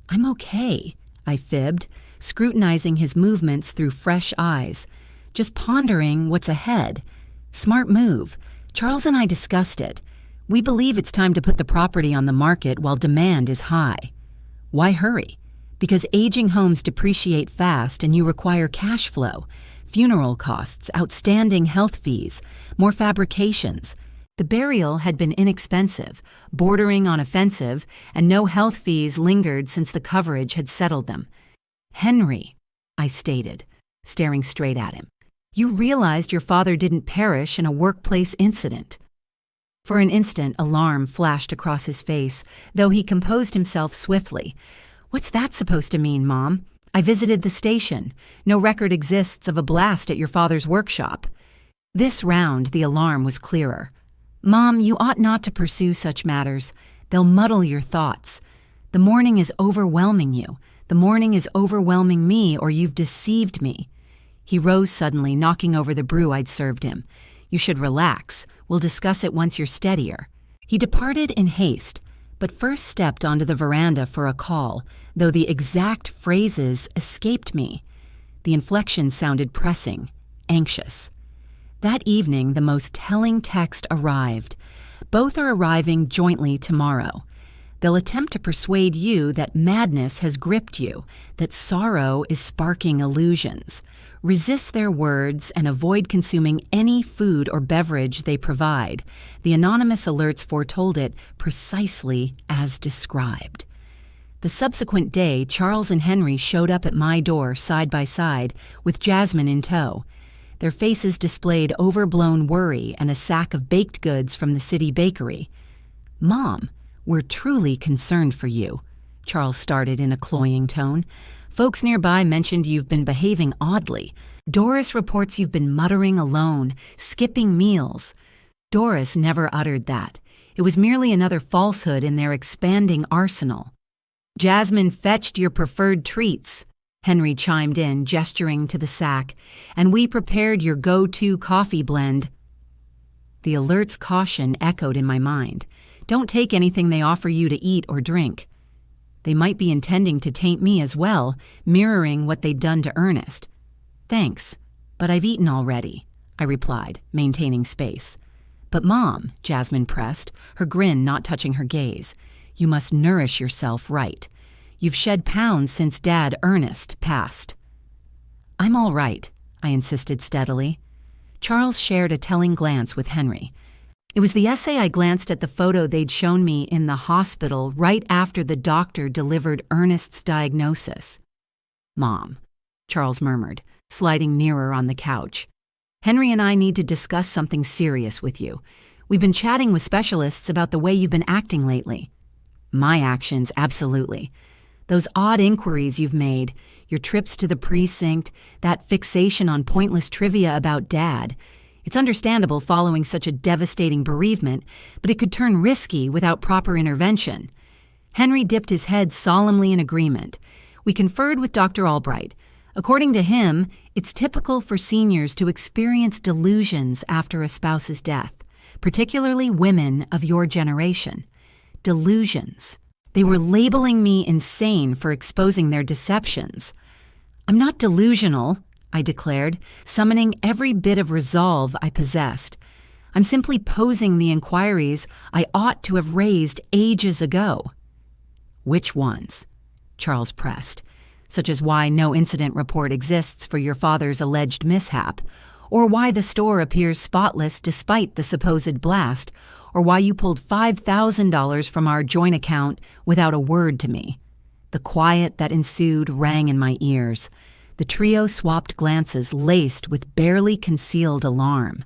"I'm okay," I fibbed, scrutinizing his movements through fresh eyes. "Just pondering what's ahead. Smart move. Charles and I discussed it. We believe it's time to put the property on the market while demand is high." "Why hurry?" "Because aging homes depreciate fast and you require cash flow. Funeral costs, outstanding health fees, more fabrications. The burial had been inexpensive, bordering on offensive, and no health fees lingered since the coverage had settled them." "Henry," I stated, staring straight at him, "you realized your father didn't perish in a workplace incident." For an instant, alarm flashed across his face, though he composed himself swiftly. "What's that supposed to mean, Mom? I visited the station. No record exists of a blast at your father's workshop." This round, the alarm was clearer. "Mom, you ought not to pursue such matters. They'll muddle your thoughts. The morning is overwhelming you. The morning is overwhelming me, or you've deceived me." He rose suddenly, knocking over the brew I'd served him. "You should relax. We'll discuss it once you're steadier." He departed in haste, but first stepped onto the veranda for a call, though the exact phrases escaped me. The inflection sounded pressing, anxious. That evening, the most telling text arrived. "Both are arriving jointly tomorrow. They'll attempt to persuade you that madness has gripped you, that sorrow is sparking illusions. Resist their words and avoid consuming any food or beverage they provide." The anonymous alerts foretold it precisely as described. The subsequent day, Charles and Henry showed up at my door side by side, with Jasmine in tow. Their faces displayed overblown worry and a sack of baked goods from the city bakery. "Mom, we're truly concerned for you," Charles started in a cloying tone. "Folks nearby mentioned you've been behaving oddly. Doris reports you've been muttering alone, skipping meals." Doris never uttered that. It was merely another falsehood in their expanding arsenal. "Jasmine fetched your preferred treats," Henry chimed in, gesturing to the sack, "and we prepared your go-to coffee blend." The alert's caution echoed in my mind. "Don't take anything they offer you to eat or drink." They might be intending to taint me as well, mirroring what they'd done to Ernest. Thanks, but I've eaten already, I replied, maintaining space. But Mom, Jasmine pressed, her grin not touching her gaze, you must nourish yourself right. You've shed pounds since Dad, Ernest, passed. I'm all right, I insisted steadily. Charles shared a telling glance with Henry. It was the essay I glanced at the photo they'd shown me in the hospital right after the doctor delivered Ernest's diagnosis. Mom, Charles murmured, sliding nearer on the couch. Henry and I need to discuss something serious with you. We've been chatting with specialists about the way you've been acting lately. My actions, absolutely. Those odd inquiries you've made, your trips to the precinct, that fixation on pointless trivia about Dad. It's understandable following such a devastating bereavement, but it could turn risky without proper intervention. Henry dipped his head solemnly in agreement. We conferred with Dr. Albright. According to him, it's typical for seniors to experience delusions after a spouse's death, particularly women of your generation. Delusions. They were labeling me insane for exposing their deceptions. I'm not delusional, I declared, summoning every bit of resolve I possessed. I'm simply posing the inquiries I ought to have raised ages ago. Which ones? Charles pressed. Such as why no incident report exists for your father's alleged mishap, or why the store appears spotless despite the supposed blast, or why you pulled $5,000 from our joint account without a word to me. The quiet that ensued rang in my ears. The trio swapped glances laced with barely concealed alarm.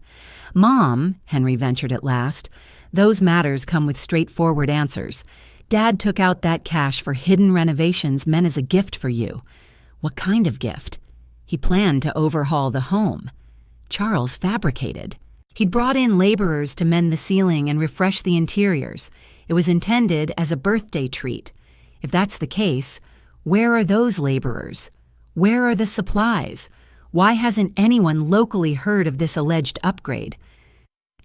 Mom, Henry ventured at last, those matters come with straightforward answers. Dad took out that cash for hidden renovations meant as a gift for you. What kind of gift? He planned to overhaul the home. Charles fabricated. He'd brought in laborers to mend the ceiling and refresh the interiors. It was intended as a birthday treat. If that's the case, where are those laborers? Where are the supplies? Why hasn't anyone locally heard of this alleged upgrade?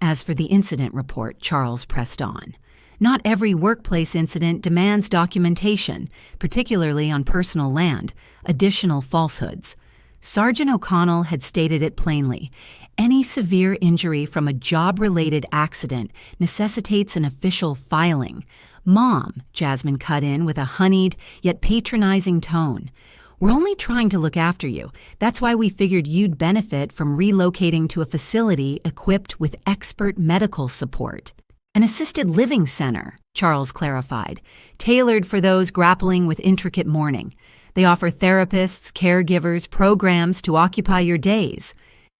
As for the incident report, Charles pressed on. Not every workplace incident demands documentation, particularly on personal land, additional falsehoods. Sergeant O'Connell had stated it plainly. Any severe injury from a job-related accident necessitates an official filing. Mom, Jasmine cut in with a honeyed yet patronizing tone. We're only trying to look after you. That's why we figured you'd benefit from relocating to a facility equipped with expert medical support. An assisted living center, Charles clarified, tailored for those grappling with intricate mourning. They offer therapists, caregivers, programs to occupy your days.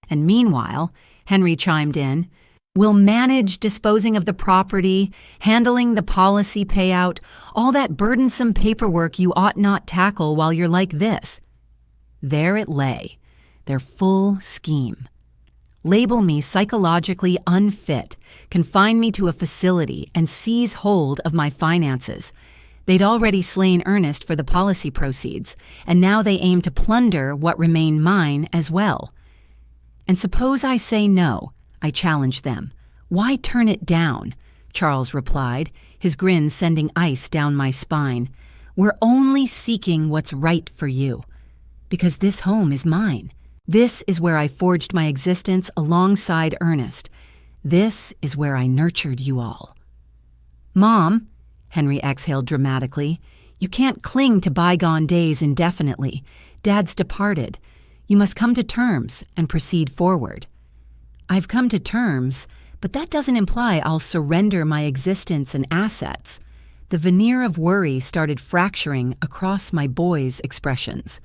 And meanwhile, Henry chimed in, we'll manage disposing of the property, handling the policy payout, all that burdensome paperwork you ought not tackle while you're like this. There it lay, their full scheme. Label me psychologically unfit, confine me to a facility, and seize hold of my finances. They'd already slain Ernest for the policy proceeds, and now they aim to plunder what remain mine as well. And suppose I say no, I challenged them. Why turn it down? Charles replied, his grin sending ice down my spine. We're only seeking what's right for you. Because this home is mine. This is where I forged my existence alongside Ernest. This is where I nurtured you all. Mom, Henry exhaled dramatically, you can't cling to bygone days indefinitely. Dad's departed. You must come to terms and proceed forward. I've come to terms, but that doesn't imply I'll surrender my existence and assets. The veneer of worry started fracturing across my boy's expressions.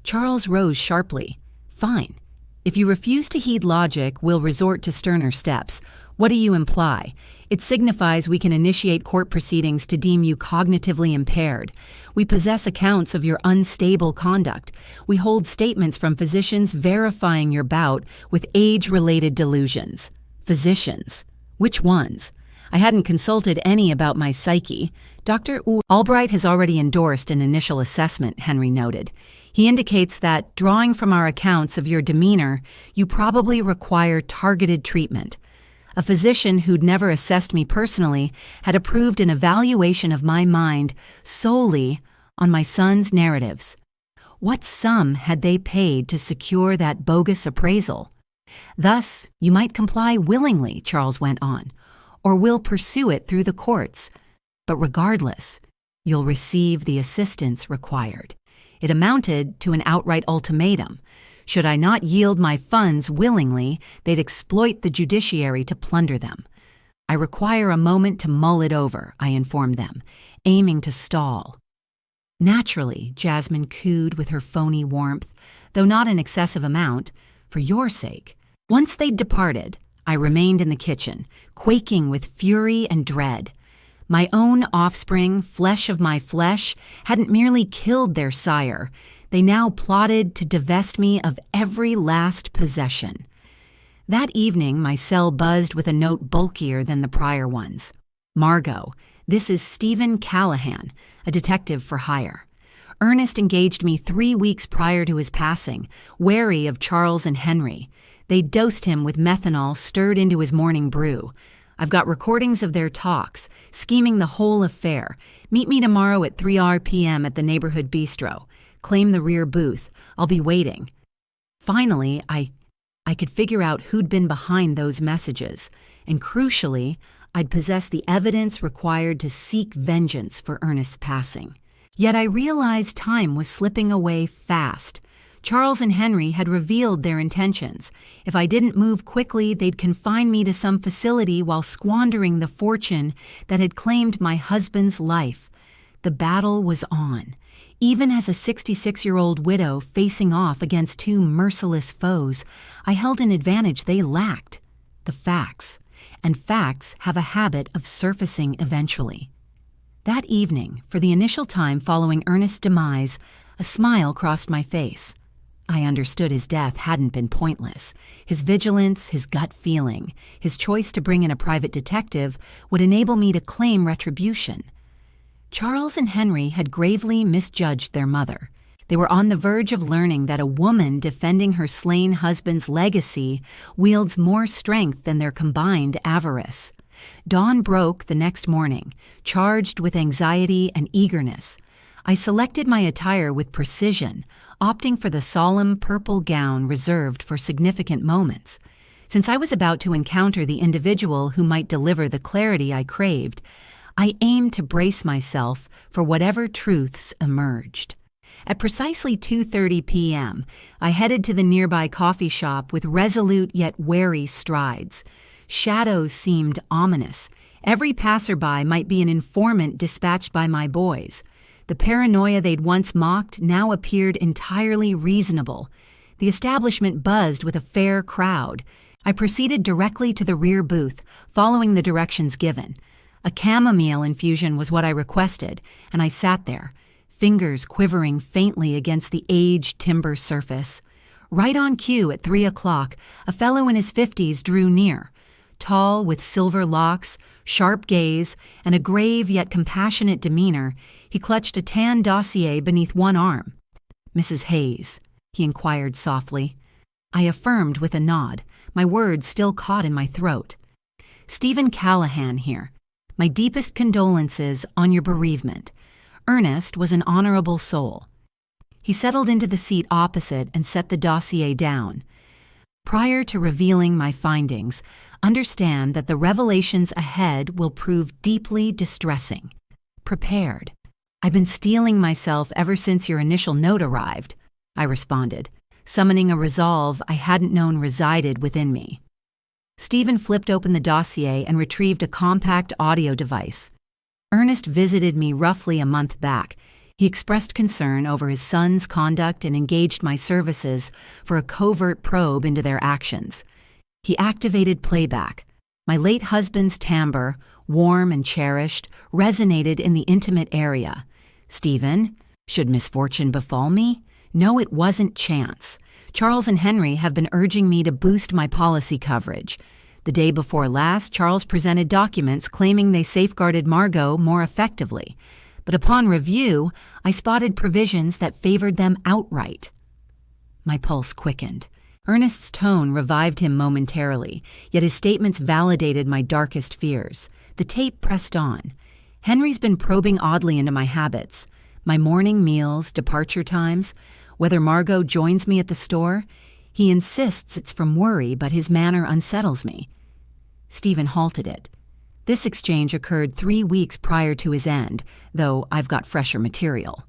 Charles rose sharply. Fine. If you refuse to heed logic, we'll resort to sterner steps. What do you imply? It signifies we can initiate court proceedings to deem you cognitively impaired. We possess accounts of your unstable conduct. We hold statements from physicians verifying your bout with age-related delusions. Physicians. Which ones? I hadn't consulted any about my psyche. Dr. Albright has already endorsed an initial assessment, Henry noted. He indicates that, drawing from our accounts of your demeanor, you probably require targeted treatment. A physician who'd never assessed me personally had approved an evaluation of my mind solely on my son's narratives. What sum had they paid to secure that bogus appraisal? Thus, you might comply willingly, Charles went on, or will pursue it through the courts. But regardless, you'll receive the assistance required. It amounted to an outright ultimatum. Should I not yield my funds willingly, they'd exploit the judiciary to plunder them. I require a moment to mull it over, I informed them, aiming to stall. Naturally, Jasmine cooed with her phony warmth, though not an excessive amount, for your sake. Once they'd departed, I remained in the kitchen, quaking with fury and dread. My own offspring, flesh of my flesh, hadn't merely killed their sire. They now plotted to divest me of every last possession. That evening, my cell buzzed with a note bulkier than the prior ones. Margot, this is Stephen Callahan, a detective for hire. Ernest engaged me 3 weeks prior to his passing, wary of Charles and Henry. They dosed him with methanol stirred into his morning brew. I've got recordings of their talks, scheming the whole affair. Meet me tomorrow at 3 p.m. at the neighborhood bistro. Claim the rear booth. I'll be waiting. Finally, I could figure out who'd been behind those messages, and crucially, I'd possess the evidence required to seek vengeance for Ernest's passing. Yet I realized time was slipping away fast. Charles and Henry had revealed their intentions. If I didn't move quickly, they'd confine me to some facility while squandering the fortune that had claimed my husband's life. The battle was on. Even as a 66-year-old widow facing off against 2 merciless foes, I held an advantage they lacked: the facts. And facts have a habit of surfacing eventually. That evening, for the initial time following Ernest's demise, a smile crossed my face. I understood his death hadn't been pointless. His vigilance, his gut feeling, his choice to bring in a private detective would enable me to claim retribution. Charles and Henry had gravely misjudged their mother. They were on the verge of learning that a woman defending her slain husband's legacy wields more strength than their combined avarice. Dawn broke the next morning, charged with anxiety and eagerness. I selected my attire with precision, opting for the solemn purple gown reserved for significant moments. Since I was about to encounter the individual who might deliver the clarity I craved, I aimed to brace myself for whatever truths emerged. At precisely 2:30 p.m., I headed to the nearby coffee shop with resolute yet wary strides. Shadows seemed ominous. Every passerby might be an informant dispatched by my boys. The paranoia they'd once mocked now appeared entirely reasonable. The establishment buzzed with a fair crowd. I proceeded directly to the rear booth, following the directions given. A chamomile infusion was what I requested, and I sat there, fingers quivering faintly against the aged timber surface. Right on cue at 3 o'clock, a fellow in his 50s drew near. Tall, with silver locks, sharp gaze, and a grave yet compassionate demeanor, he clutched a tan dossier beneath one arm. "Mrs. Hayes," he inquired softly. I affirmed with a nod, my words still caught in my throat. "Stephen Callahan here. My deepest condolences on your bereavement. Ernest was an honorable soul." He settled into the seat opposite and set the dossier down. "Prior to revealing my findings, understand that the revelations ahead will prove deeply distressing. Prepared. I've been steeling myself ever since your initial note arrived," I responded, summoning a resolve I hadn't known resided within me. Stephen flipped open the dossier and retrieved a compact audio device. "Ernest visited me roughly a month back. He expressed concern over his son's conduct and engaged my services for a covert probe into their actions. He activated playback. My late husband's timbre, warm and cherished, resonated in the intimate area. Stephen, should misfortune befall me? No, it wasn't chance. Charles and Henry have been urging me to boost my policy coverage. The day before last, Charles presented documents claiming they safeguarded Margot more effectively. But upon review, I spotted provisions that favored them outright." My pulse quickened. Ernest's tone revived him momentarily, yet his statements validated my darkest fears. The tape pressed on. Henry's been probing oddly into my habits, my morning meals, departure times, whether Margot joins me at the store. He insists it's from worry, but his manner unsettles me. Stephen halted it. This exchange occurred 3 weeks prior to his end, though I've got fresher material.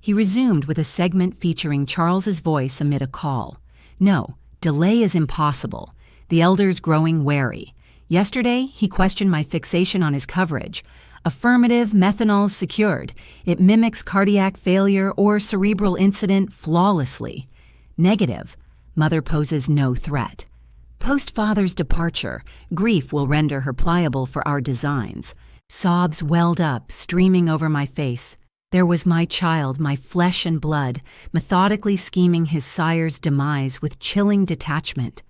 He resumed with a segment featuring Charles's voice amid a call. No, delay is impossible. The elder's growing wary. Yesterday, he questioned my fixation on his coverage. Affirmative, methanol's secured. It mimics cardiac failure or cerebral incident flawlessly. Negative. Mother poses no threat. Post-father's departure, grief will render her pliable for our designs. Sobs welled up, streaming over my face. There was my child, my flesh and blood, methodically scheming his sire's demise with chilling detachment.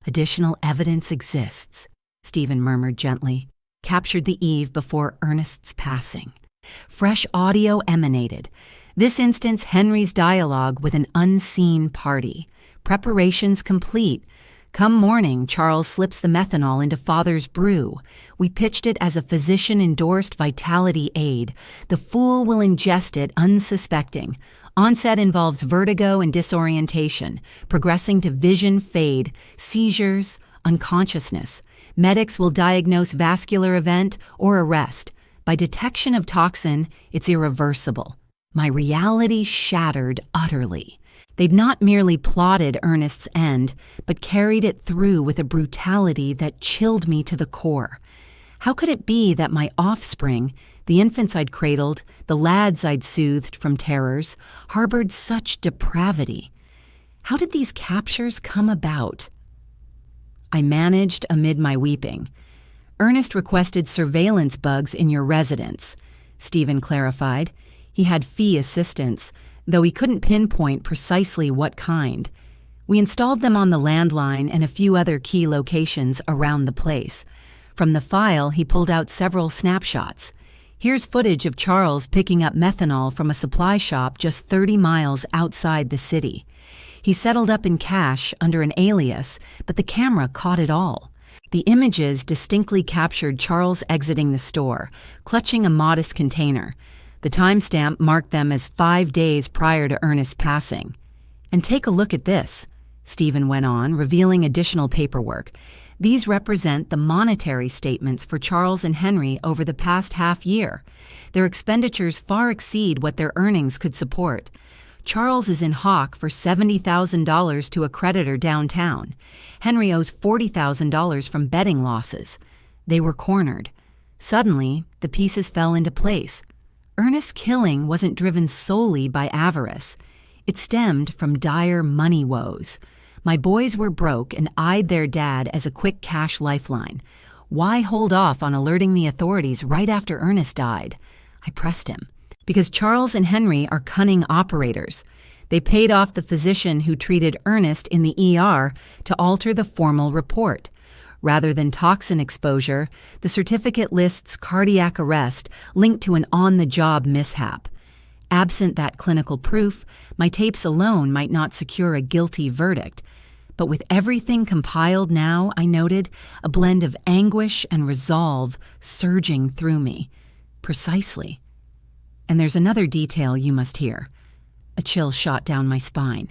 Additional evidence exists, Stephen murmured gently, captured the eve before Ernest's passing. Fresh audio emanated. This instance Henry's dialogue with an unseen party. Preparations complete. Come morning, Charles slips the methanol into father's brew. We pitched it as a physician-endorsed vitality aid. The fool will ingest it unsuspecting. Onset involves vertigo and disorientation, progressing to vision fade, seizures, unconsciousness. Medics will diagnose vascular event or arrest. By detection of toxin, it's irreversible. My reality shattered utterly. They'd not merely plotted Ernest's end, but carried it through with a brutality that chilled me to the core. How could it be that my offspring, the infants I'd cradled, the lads I'd soothed from terrors, harbored such depravity? How did these captures come about? I managed amid my weeping. Ernest requested surveillance bugs in your residence, Stephen clarified. He had fee assistance, though he couldn't pinpoint precisely what kind. We installed them on the landline and a few other key locations around the place. From the file, he pulled out several snapshots. Here's footage of Charles picking up methanol from a supply shop just 30 miles outside the city. He settled up in cash under an alias, but the camera caught it all. The images distinctly captured Charles exiting the store, clutching a modest container. The timestamp marked them as 5 days prior to Ernest's passing. And take a look at this, Stephen went on, revealing additional paperwork. These represent the monetary statements for Charles and Henry over the past half year. Their expenditures far exceed what their earnings could support. Charles is in hock for $70,000 to a creditor downtown. Henry owes $40,000 from betting losses. They were cornered. Suddenly, the pieces fell into place. Ernest's killing wasn't driven solely by avarice. It stemmed from dire money woes. My boys were broke and eyed their dad as a quick cash lifeline. Why hold off on alerting the authorities right after Ernest died? I pressed him. Because Charles and Henry are cunning operators. They paid off the physician who treated Ernest in the ER to alter the formal report. Rather than toxin exposure, the certificate lists cardiac arrest linked to an on-the-job mishap. Absent that clinical proof, my tapes alone might not secure a guilty verdict. But with everything compiled now, I noted, a blend of anguish and resolve surging through me. Precisely. And there's another detail you must hear. A chill shot down my spine.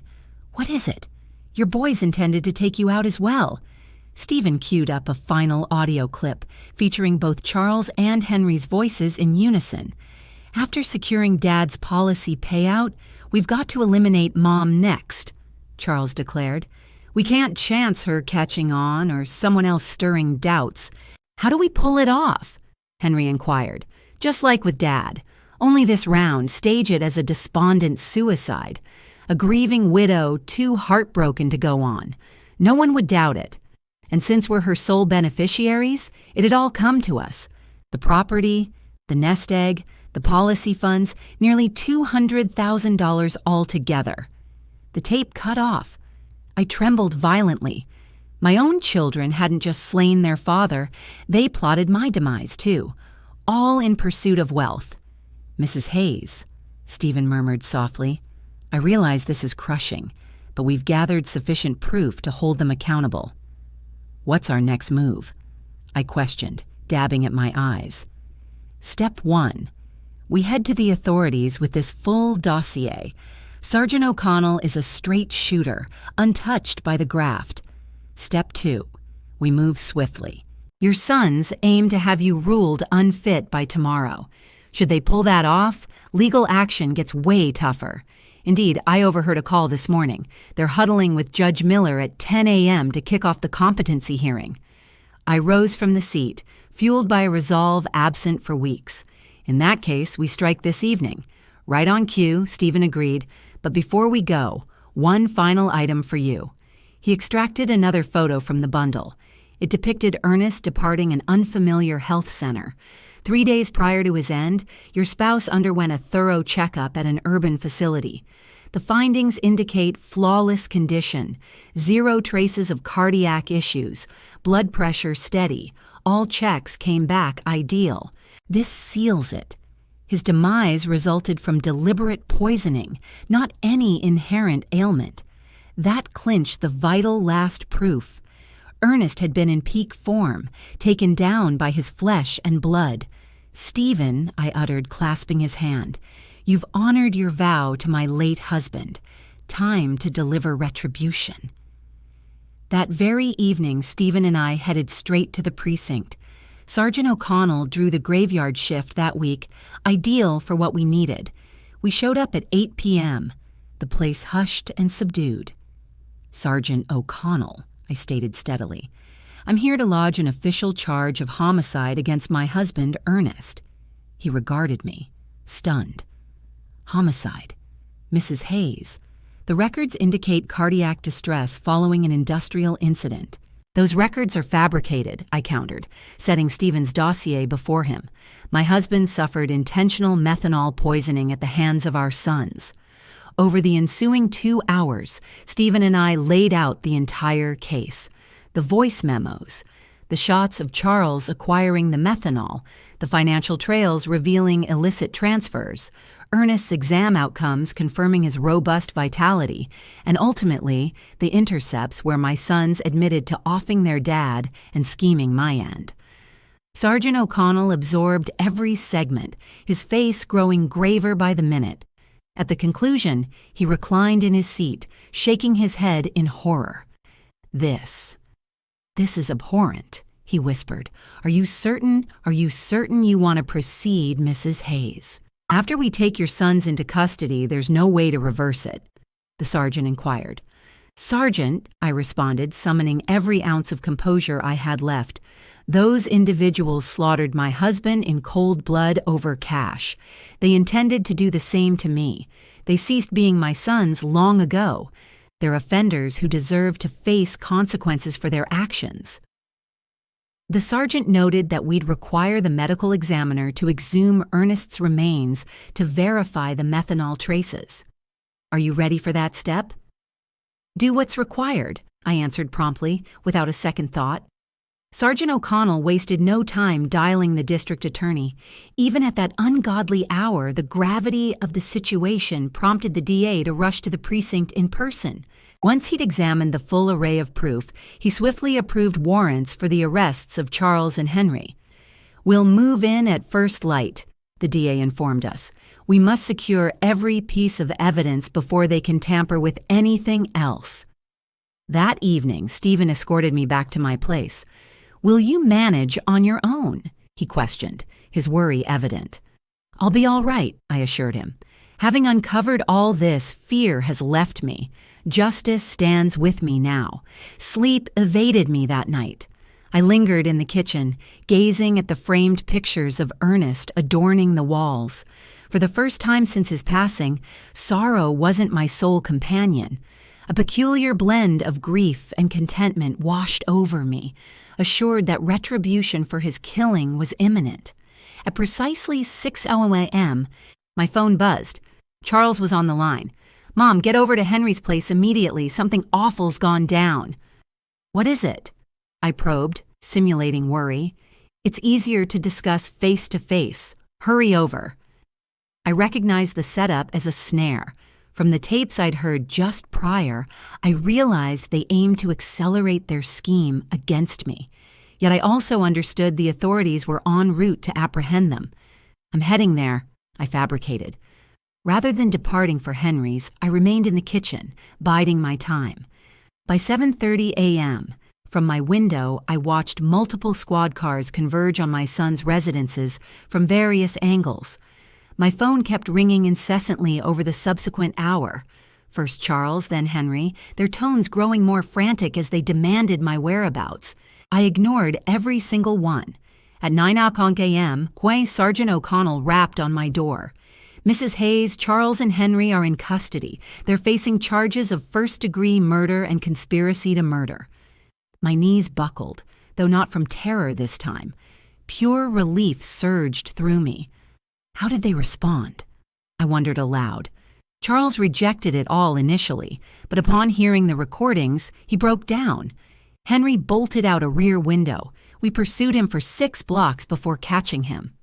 What is it? Your boys intended to take you out as well. Stephen queued up a final audio clip featuring both Charles and Henry's voices in unison. After securing Dad's policy payout, we've got to eliminate Mom next, Charles declared. We can't chance her catching on or someone else stirring doubts. How do we pull it off? Henry inquired. Just like with Dad. Only this round, stage it as a despondent suicide. A grieving widow too heartbroken to go on. No one would doubt it. And since we're her sole beneficiaries, it'd all come to us. The property, the nest egg, the policy funds, nearly $200,000 altogether. The tape cut off. I trembled violently. My own children hadn't just slain their father, they plotted my demise too, all in pursuit of wealth. Mrs. Hayes, Stephen murmured softly. I realize this is crushing, but we've gathered sufficient proof to hold them accountable. What's our next move? I questioned, dabbing at my eyes. Step 1. We head to the authorities with this full dossier. Sergeant O'Connell is a straight shooter, untouched by the graft. Step 2. We move swiftly. Your sons aim to have you ruled unfit by tomorrow. Should they pull that off, legal action gets way tougher. Indeed, I overheard a call this morning. They're huddling with Judge Miller at 10 a.m. to kick off the competency hearing. I rose from the seat, fueled by a resolve absent for weeks. In that case, we strike this evening. Right on cue, Stephen agreed, but before we go, one final item for you. He extracted another photo from the bundle. It depicted Ernest departing an unfamiliar health center. 3 days prior to his end, your spouse underwent a thorough checkup at an urban facility. The findings indicate flawless condition, 0 traces of cardiac issues, blood pressure steady. All checks came back ideal. This seals it. His demise resulted from deliberate poisoning, not any inherent ailment. That clinched the vital last proof. Ernest had been in peak form, taken down by his flesh and blood. Stephen, I uttered, clasping his hand, you've honored your vow to my late husband. Time to deliver retribution. That very evening, Stephen and I headed straight to the precinct. Sergeant O'Connell drew the graveyard shift that week, ideal for what we needed. We showed up at 8 p.m., the place hushed and subdued. Sergeant O'Connell, I stated steadily. I'm here to lodge an official charge of homicide against my husband, Ernest. He regarded me, stunned. Homicide. Mrs. Hayes. The records indicate cardiac distress following an industrial incident. Those records are fabricated, I countered, setting Stephen's dossier before him. My husband suffered intentional methanol poisoning at the hands of our sons. Over the ensuing 2 hours, Stephen and I laid out the entire case. The voice memos, the shots of Charles acquiring the methanol, the financial trails revealing illicit transfers, Ernest's exam outcomes confirming his robust vitality, and ultimately, the intercepts where my sons admitted to offing their dad and scheming my end. Sergeant O'Connell absorbed every segment, his face growing graver by the minute. At the conclusion, he reclined in his seat, shaking his head in horror. This is abhorrent, he whispered. Are you certain you want to proceed, Mrs. Hayes? After we take your sons into custody, there's no way to reverse it, the sergeant inquired. Sergeant, I responded, summoning every ounce of composure I had left, those individuals slaughtered my husband in cold blood over cash. They intended to do the same to me. They ceased being my sons long ago. They're offenders who deserve to face consequences for their actions. The sergeant noted that we'd require the medical examiner to exhume Ernest's remains to verify the methanol traces. Are you ready for that step? Do what's required, I answered promptly, without a second thought. Sergeant O'Connell wasted no time dialing the district attorney. Even at that ungodly hour, the gravity of the situation prompted the DA to rush to the precinct in person. Once he'd examined the full array of proof, he swiftly approved warrants for the arrests of Charles and Henry. We'll move in at first light, the DA informed us. We must secure every piece of evidence before they can tamper with anything else. That evening, Stephen escorted me back to my place. Will you manage on your own? He questioned, his worry evident. I'll be all right, I assured him. Having uncovered all this, fear has left me. Justice stands with me now. Sleep evaded me that night. I lingered in the kitchen, gazing at the framed pictures of Ernest adorning the walls. For the first time since his passing, sorrow wasn't my sole companion. A peculiar blend of grief and contentment washed over me, assured that retribution for his killing was imminent. At precisely 6:00 a.m., my phone buzzed. Charles was on the line. Mom, get over to Henry's place immediately. Something awful's gone down. What is it? I probed, simulating worry. It's easier to discuss face to face. Hurry over. I recognized the setup as a snare. From the tapes I'd heard just prior, I realized they aimed to accelerate their scheme against me. Yet I also understood the authorities were en route to apprehend them. "I'm heading there," I fabricated. Rather than departing for Henry's, I remained in the kitchen, biding my time. By 7:30 a.m., from my window, I watched multiple squad cars converge on my son's residences from various angles. My phone kept ringing incessantly over the subsequent hour. First Charles, then Henry, their tones growing more frantic as they demanded my whereabouts. I ignored every single one. At 9:00 a.m., Sergeant O'Connell rapped on my door. "Mrs. Hayes, Charles and Henry are in custody. They're facing charges of first-degree murder and conspiracy to murder." My knees buckled, though not from terror this time. Pure relief surged through me. How did they respond? I wondered aloud. Charles rejected it all initially, but upon hearing the recordings, he broke down. Henry bolted out a rear window. We pursued him for 6 blocks before catching him.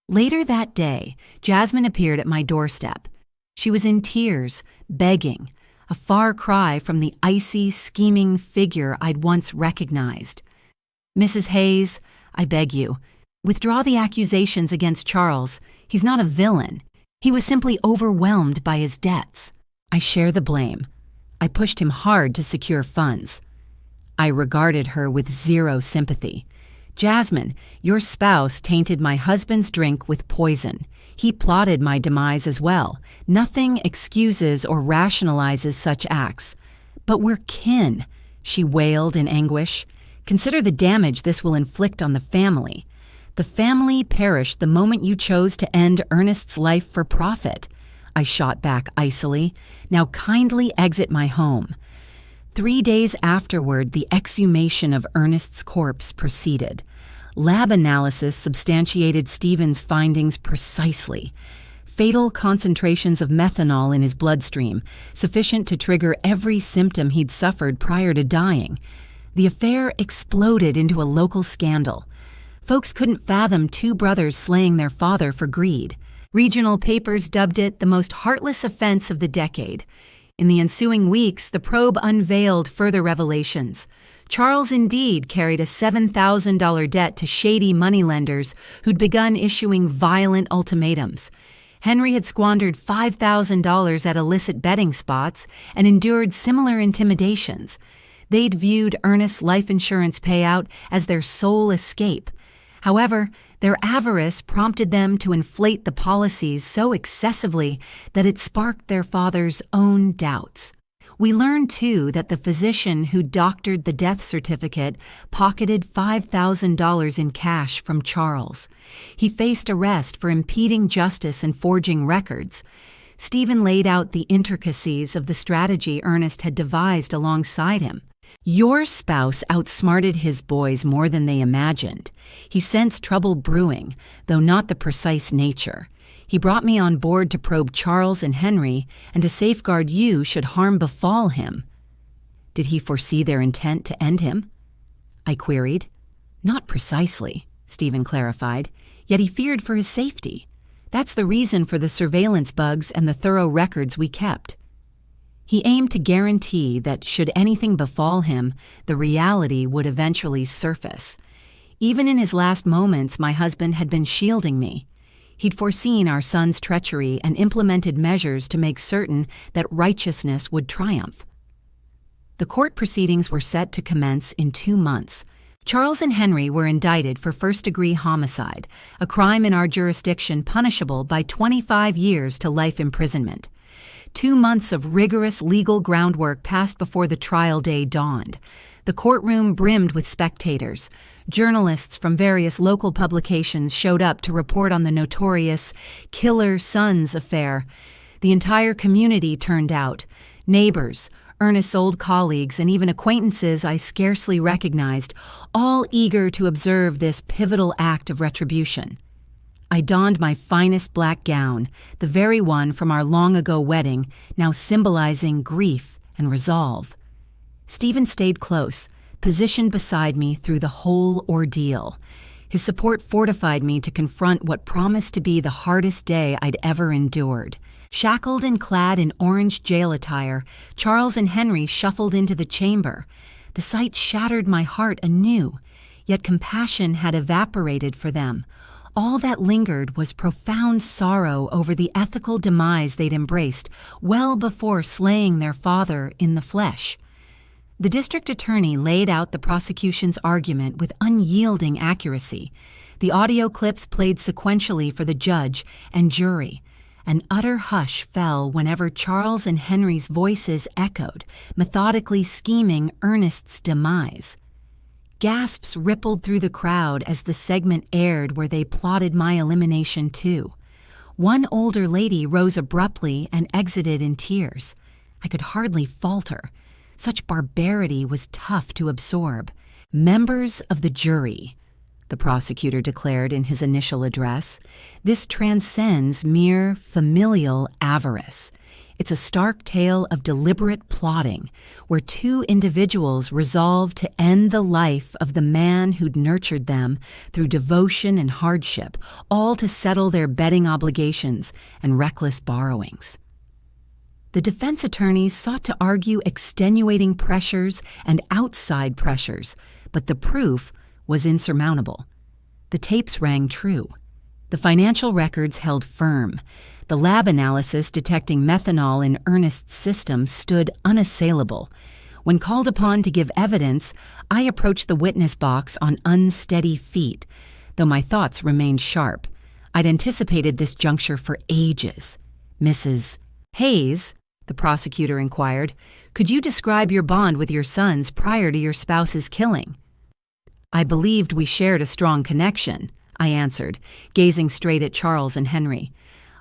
Later that day, Jasmine appeared at my doorstep. She was in tears, begging, a far cry from the icy, scheming figure I'd once recognized. "Mrs. Hayes, I beg you, withdraw the accusations against Charles. He's not a villain. He was simply overwhelmed by his debts. I share the blame. I pushed him hard to secure funds." I regarded her with zero sympathy. "Jasmine, your spouse tainted my husband's drink with poison. He plotted my demise as well. Nothing excuses or rationalizes such acts. But we're kin," she wailed in anguish. "Consider the damage this will inflict on the family. The family perished the moment you chose to end Ernest's life for profit." I shot back icily. "Now kindly exit my home." 3 days afterward, the exhumation of Ernest's corpse proceeded. Lab analysis substantiated Stephen's findings precisely. Fatal concentrations of methanol in his bloodstream, sufficient to trigger every symptom he'd suffered prior to dying. The affair exploded into a local scandal. Folks couldn't fathom 2 brothers slaying their father for greed. Regional papers dubbed it the most heartless offense of the decade. In the ensuing weeks, the probe unveiled further revelations. Charles indeed carried a $7,000 debt to shady moneylenders who'd begun issuing violent ultimatums. Henry had squandered $5,000 at illicit betting spots and endured similar intimidations. They'd viewed Ernest's life insurance payout as their sole escape. However, their avarice prompted them to inflate the policies so excessively that it sparked their father's own doubts. We learned, too, that the physician who doctored the death certificate pocketed $5,000 in cash from Charles. He faced arrest for impeding justice and forging records. Stephen laid out the intricacies of the strategy Ernest had devised alongside him. "Your spouse outsmarted his boys more than they imagined. He sensed trouble brewing, though not the precise nature. He brought me on board to probe Charles and Henry and to safeguard you should harm befall him." "Did he foresee their intent to end him?" I queried. "Not precisely," Stephen clarified, "yet he feared for his safety. That's the reason for the surveillance bugs and the thorough records we kept. He aimed to guarantee that should anything befall him, the reality would eventually surface. Even in his last moments, my husband had been shielding me. He'd foreseen our son's treachery and implemented measures to make certain that righteousness would triumph." The court proceedings were set to commence in 2 months. Charles and Henry were indicted for first-degree homicide, a crime in our jurisdiction punishable by 25 years to life imprisonment. 2 months of rigorous legal groundwork passed before the trial day dawned. The courtroom brimmed with spectators. Journalists from various local publications showed up to report on the notorious Killer Sons affair. The entire community turned out. Neighbors, Ernest's old colleagues, and even acquaintances I scarcely recognized, all eager to observe this pivotal act of retribution. I donned my finest black gown, the very one from our long-ago wedding, now symbolizing grief and resolve. Stephen stayed close, positioned beside me through the whole ordeal. His support fortified me to confront what promised to be the hardest day I'd ever endured. Shackled and clad in orange jail attire, Charles and Henry shuffled into the chamber. The sight shattered my heart anew, yet compassion had evaporated for them. All that lingered was profound sorrow over the ethical demise they'd embraced well before slaying their father in the flesh. The district attorney laid out the prosecution's argument with unyielding accuracy. The audio clips played sequentially for the judge and jury. An utter hush fell whenever Charles and Henry's voices echoed, methodically scheming Ernest's demise. Gasps rippled through the crowd as the segment aired where they plotted my elimination too. One older lady rose abruptly and exited in tears. I could hardly falter. Such barbarity was tough to absorb. "Members of the jury," the prosecutor declared in his initial address, "this transcends mere familial avarice. It's a stark tale of deliberate plotting, where two individuals resolved to end the life of the man who'd nurtured them through devotion and hardship, all to settle their betting obligations and reckless borrowings." The defense attorneys sought to argue extenuating pressures and outside pressures, but the proof was insurmountable. The tapes rang true. The financial records held firm. The lab analysis detecting methanol in Ernest's system stood unassailable. When called upon to give evidence, I approached the witness box on unsteady feet, though my thoughts remained sharp. I'd anticipated this juncture for ages. "Mrs. Hayes," the prosecutor inquired, "could you describe your bond with your sons prior to your spouse's killing?" "I believed we shared a strong connection," I answered, gazing straight at Charles and Henry.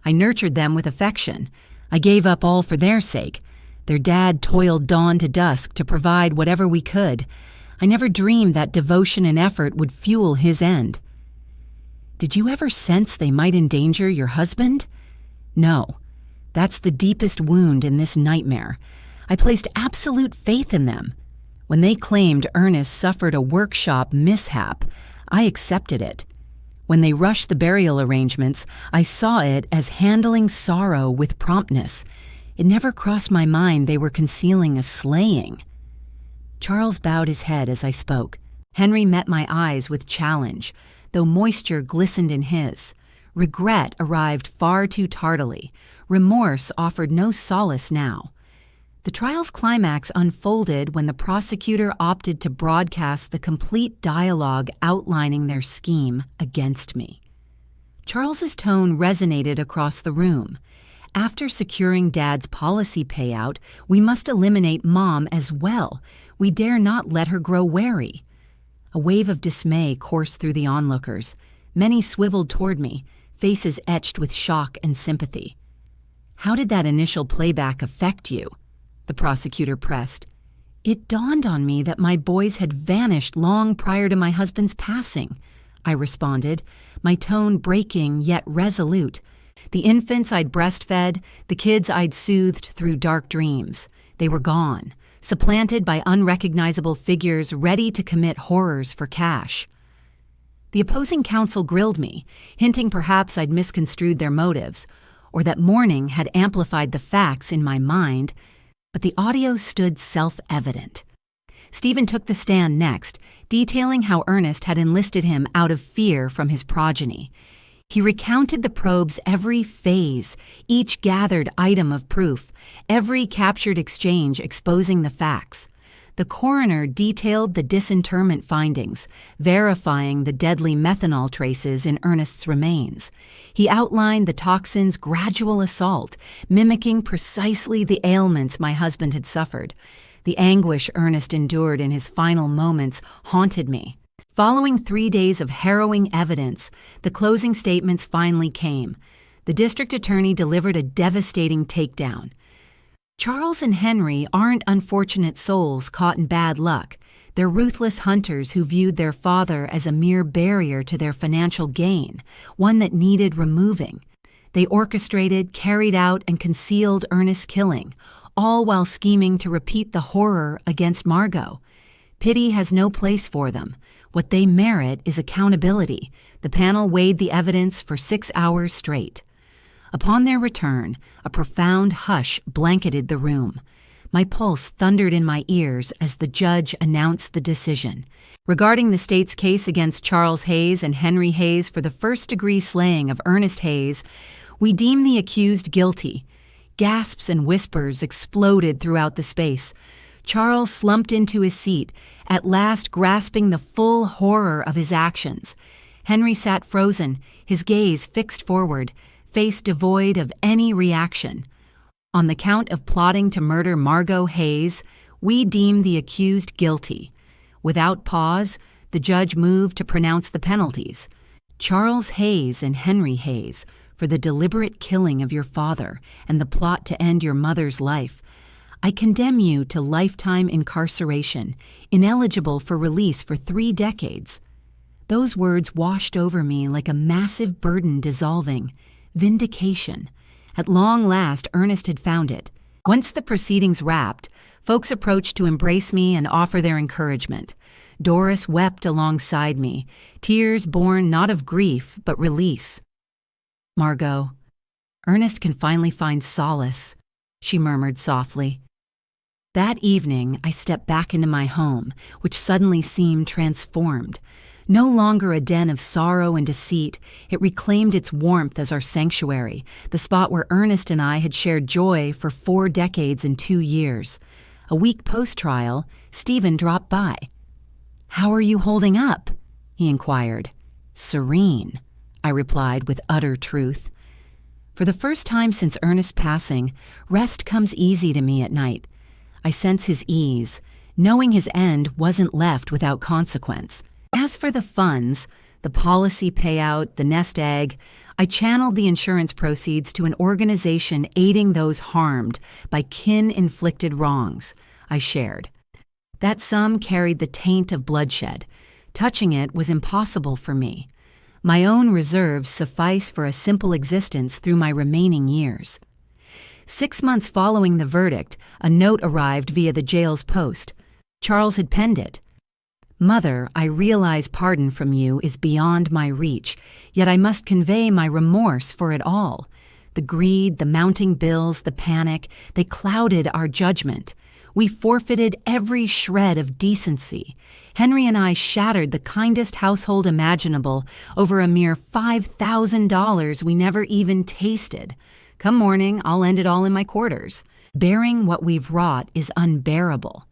"I nurtured them with affection. I gave up all for their sake. Their dad toiled dawn to dusk to provide whatever we could. I never dreamed that devotion and effort would fuel his end." "Did you ever sense they might endanger your husband?" "No. That's the deepest wound in this nightmare. I placed absolute faith in them. When they claimed Ernest suffered a workshop mishap, I accepted it. When they rushed the burial arrangements, I saw it as handling sorrow with promptness. It never crossed my mind they were concealing a slaying." Charles bowed his head as I spoke. Henry met my eyes with challenge, though moisture glistened in his. Regret arrived far too tardily. Remorse offered no solace now. The trial's climax unfolded when the prosecutor opted to broadcast the complete dialogue outlining their scheme against me. Charles's tone resonated across the room. "After securing Dad's policy payout, we must eliminate Mom as well. We dare not let her grow wary." A wave of dismay coursed through the onlookers. Many swiveled toward me, faces etched with shock and sympathy. "How did that initial playback affect you?" the prosecutor pressed. "It dawned on me that my boys had vanished long prior to my husband's passing," I responded, my tone breaking yet resolute. "The infants I'd breastfed, the kids I'd soothed through dark dreams, they were gone, supplanted by unrecognizable figures ready to commit horrors for cash." The opposing counsel grilled me, hinting perhaps I'd misconstrued their motives, or that mourning had amplified the facts in my mind, but the audio stood self-evident. Stephen took the stand next, detailing how Ernest had enlisted him out of fear from his progeny. He recounted the probe's every phase, each gathered item of proof, every captured exchange exposing the facts. The coroner detailed the disinterment findings, verifying the deadly methanol traces in Ernest's remains. He outlined the toxin's gradual assault, mimicking precisely the ailments my husband had suffered. The anguish Ernest endured in his final moments haunted me. Following 3 days of harrowing evidence, the closing statements finally came. The district attorney delivered a devastating takedown. "Charles and Henry aren't unfortunate souls caught in bad luck. They're ruthless hunters who viewed their father as a mere barrier to their financial gain, one that needed removing. They orchestrated, carried out, and concealed Ernest's killing, all while scheming to repeat the horror against Margot. Pity has no place for them. What they merit is accountability." The panel weighed the evidence for 6 hours straight. Upon their return, a profound hush blanketed the room. My pulse thundered in my ears as the judge announced the decision. Regarding the state's case against Charles Hayes and Henry Hayes for the first-degree slaying of Ernest Hayes, we deem the accused guilty. Gasps and whispers exploded throughout the space. Charles slumped into his seat, at last grasping the full horror of his actions. Henry sat frozen, his gaze fixed forward, face devoid of any reaction. On the count of plotting to murder Margot Hayes, we deem the accused guilty. Without pause, the judge moved to pronounce the penalties. Charles Hayes and Henry Hayes, for the deliberate killing of your father and the plot to end your mother's life, I condemn you to lifetime incarceration, ineligible for release for 3 decades. Those words washed over me like a massive burden dissolving. Vindication. At long last, Ernest had found it. Once the proceedings wrapped, folks approached to embrace me and offer their encouragement. Doris wept alongside me, tears born not of grief but release. "Margot, Ernest can finally find solace," she murmured softly. That evening, I stepped back into my home, which suddenly seemed transformed. No longer a den of sorrow and deceit, it reclaimed its warmth as our sanctuary, the spot where Ernest and I had shared joy for 4 decades and 2 years. A week post-trial, Stephen dropped by. "How are you holding up?" he inquired. "Serene," I replied with utter truth. For the first time since Ernest's passing, rest comes easy to me at night. I sense his ease, knowing his end wasn't left without consequence. As for the funds, the policy payout, the nest egg, I channeled the insurance proceeds to an organization aiding those harmed by kin-inflicted wrongs, I shared. That sum carried the taint of bloodshed. Touching it was impossible for me. My own reserves suffice for a simple existence through my remaining years. 6 months following the verdict, a note arrived via the jail's post. Charles had penned it. "Mother, I realize pardon from you is beyond my reach, yet I must convey my remorse for it all. The greed, the mounting bills, the panic, they clouded our judgment. We forfeited every shred of decency. Henry and I shattered the kindest household imaginable over a mere $5,000 we never even tasted. Come morning, I'll end it all in my quarters. Bearing what we've wrought is unbearable.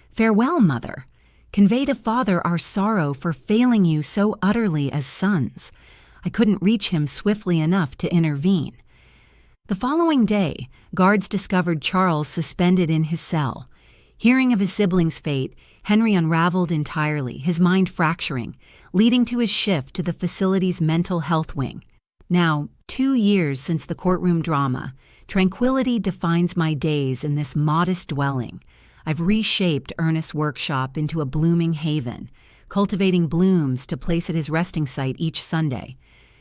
Farewell, Mother. Convey to Father our sorrow for failing you so utterly as sons. I couldn't reach him swiftly enough to intervene." The following day, guards discovered Charles suspended in his cell. Hearing of his sibling's fate, Henry unraveled entirely, his mind fracturing, leading to his shift to the facility's mental health wing. Now, 2 years since the courtroom drama, tranquility defines my days in this modest dwelling. I've reshaped Ernest's workshop into a blooming haven, cultivating blooms to place at his resting site each Sunday.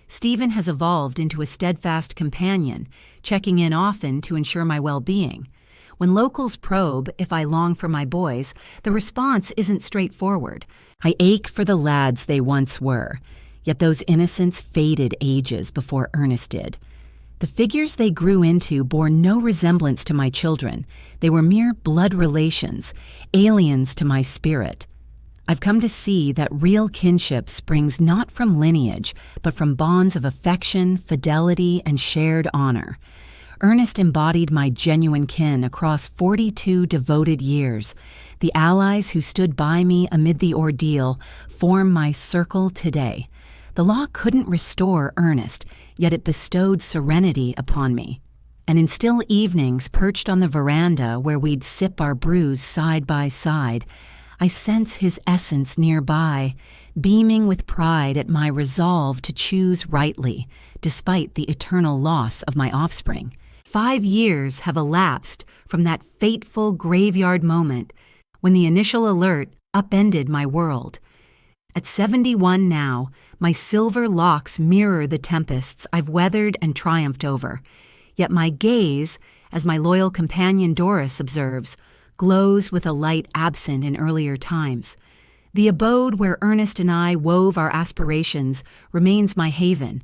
Stephen has evolved into a steadfast companion, checking in often to ensure my well-being. When locals probe if I long for my boys, the response isn't straightforward. I ache for the lads they once were, yet those innocents faded ages before Ernest did. The figures they grew into bore no resemblance to my children. They were mere blood relations, aliens to my spirit. I've come to see that real kinship springs not from lineage, but from bonds of affection, fidelity, and shared honor. Ernest embodied my genuine kin across 42 devoted years. The allies who stood by me amid the ordeal form my circle today. The law couldn't restore Ernest, yet it bestowed serenity upon me. And in still evenings, perched on the veranda where we'd sip our brews side by side, I sense his essence nearby, beaming with pride at my resolve to choose rightly, despite the eternal loss of my offspring. 5 years have elapsed from that fateful graveyard moment when the initial alert upended my world. At 71 now, my silver locks mirror the tempests I've weathered and triumphed over. Yet my gaze, as my loyal companion Doris observes, glows with a light absent in earlier times. The abode where Ernest and I wove our aspirations remains my haven.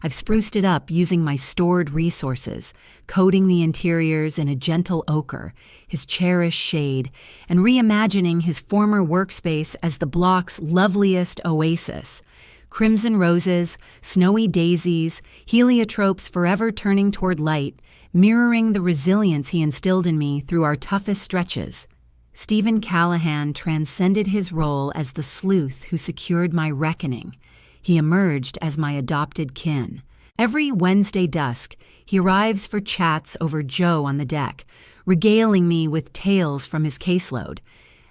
I've spruced it up using my stored resources, coating the interiors in a gentle ochre, his cherished shade, and reimagining his former workspace as the block's loveliest oasis. Crimson roses, snowy daisies, heliotropes forever turning toward light, mirroring the resilience he instilled in me through our toughest stretches. Stephen Callahan transcended his role as the sleuth who secured my reckoning. He emerged as my adopted kin. Every Wednesday dusk, he arrives for chats over Joe on the deck, regaling me with tales from his caseload.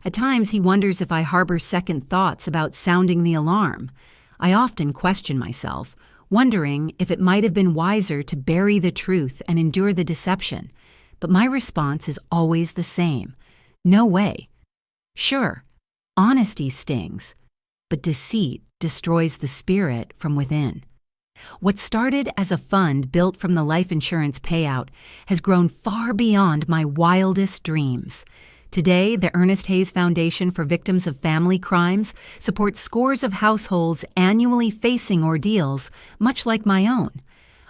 At times, he wonders if I harbor second thoughts about sounding the alarm. I often question myself, wondering if it might have been wiser to bury the truth and endure the deception. But my response is always the same. No way. Sure, honesty stings, but deceit destroys the spirit from within. What started as a fund built from the life insurance payout has grown far beyond my wildest dreams. Today, the Ernest Hayes Foundation for Victims of Family Crimes supports scores of households annually facing ordeals much like my own.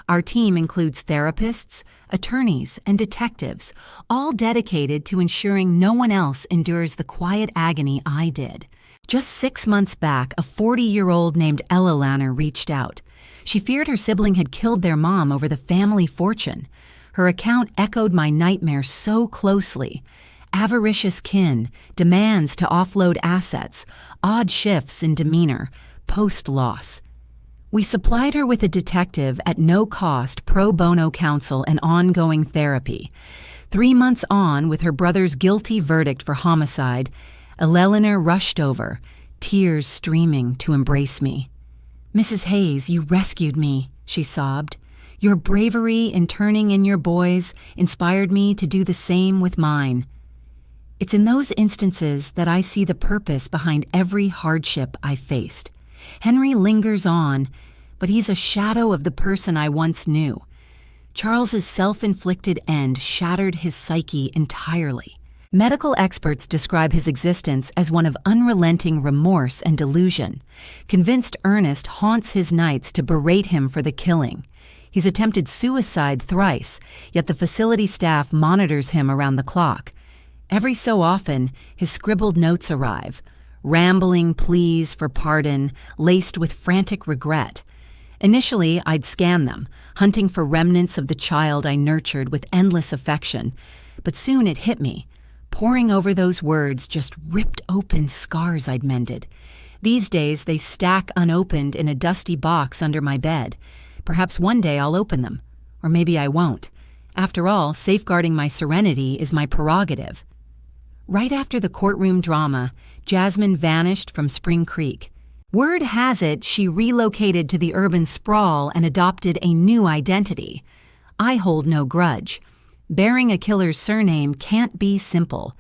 Our team includes therapists, attorneys, and detectives, all dedicated to ensuring no one else endures the quiet agony I did. Just 6 months back, a 40-year-old named Ella Lanner reached out. She feared her sibling had killed their mom over the family fortune. Her account echoed my nightmare so closely. Avaricious kin, demands to offload assets, odd shifts in demeanor, post-loss. We supplied her with a detective at no cost, pro bono counsel and ongoing therapy. 3 months on, with her brother's guilty verdict for homicide, Eleanor rushed over, tears streaming to embrace me. "Mrs. Hayes, you rescued me," she sobbed. "Your bravery in turning in your boys inspired me to do the same with mine." It's in those instances that I see the purpose behind every hardship I faced. Henry lingers on, but he's a shadow of the person I once knew. Charles's self-inflicted end shattered his psyche entirely. Medical experts describe his existence as one of unrelenting remorse and delusion. Convinced Ernest haunts his nights to berate him for the killing. He's attempted suicide thrice, yet the facility staff monitors him around the clock. Every so often, his scribbled notes arrive, rambling pleas for pardon, laced with frantic regret. Initially, I'd scan them, hunting for remnants of the child I nurtured with endless affection. But soon it hit me. Poring over those words just ripped open scars I'd mended. These days, they stack unopened in a dusty box under my bed. Perhaps one day I'll open them. Or maybe I won't. After all, safeguarding my serenity is my prerogative. Right after the courtroom drama, Jasmine vanished from Spring Creek. Word has it she relocated to the urban sprawl and adopted a new identity. I hold no grudge. Bearing a killer's surname can't be simple.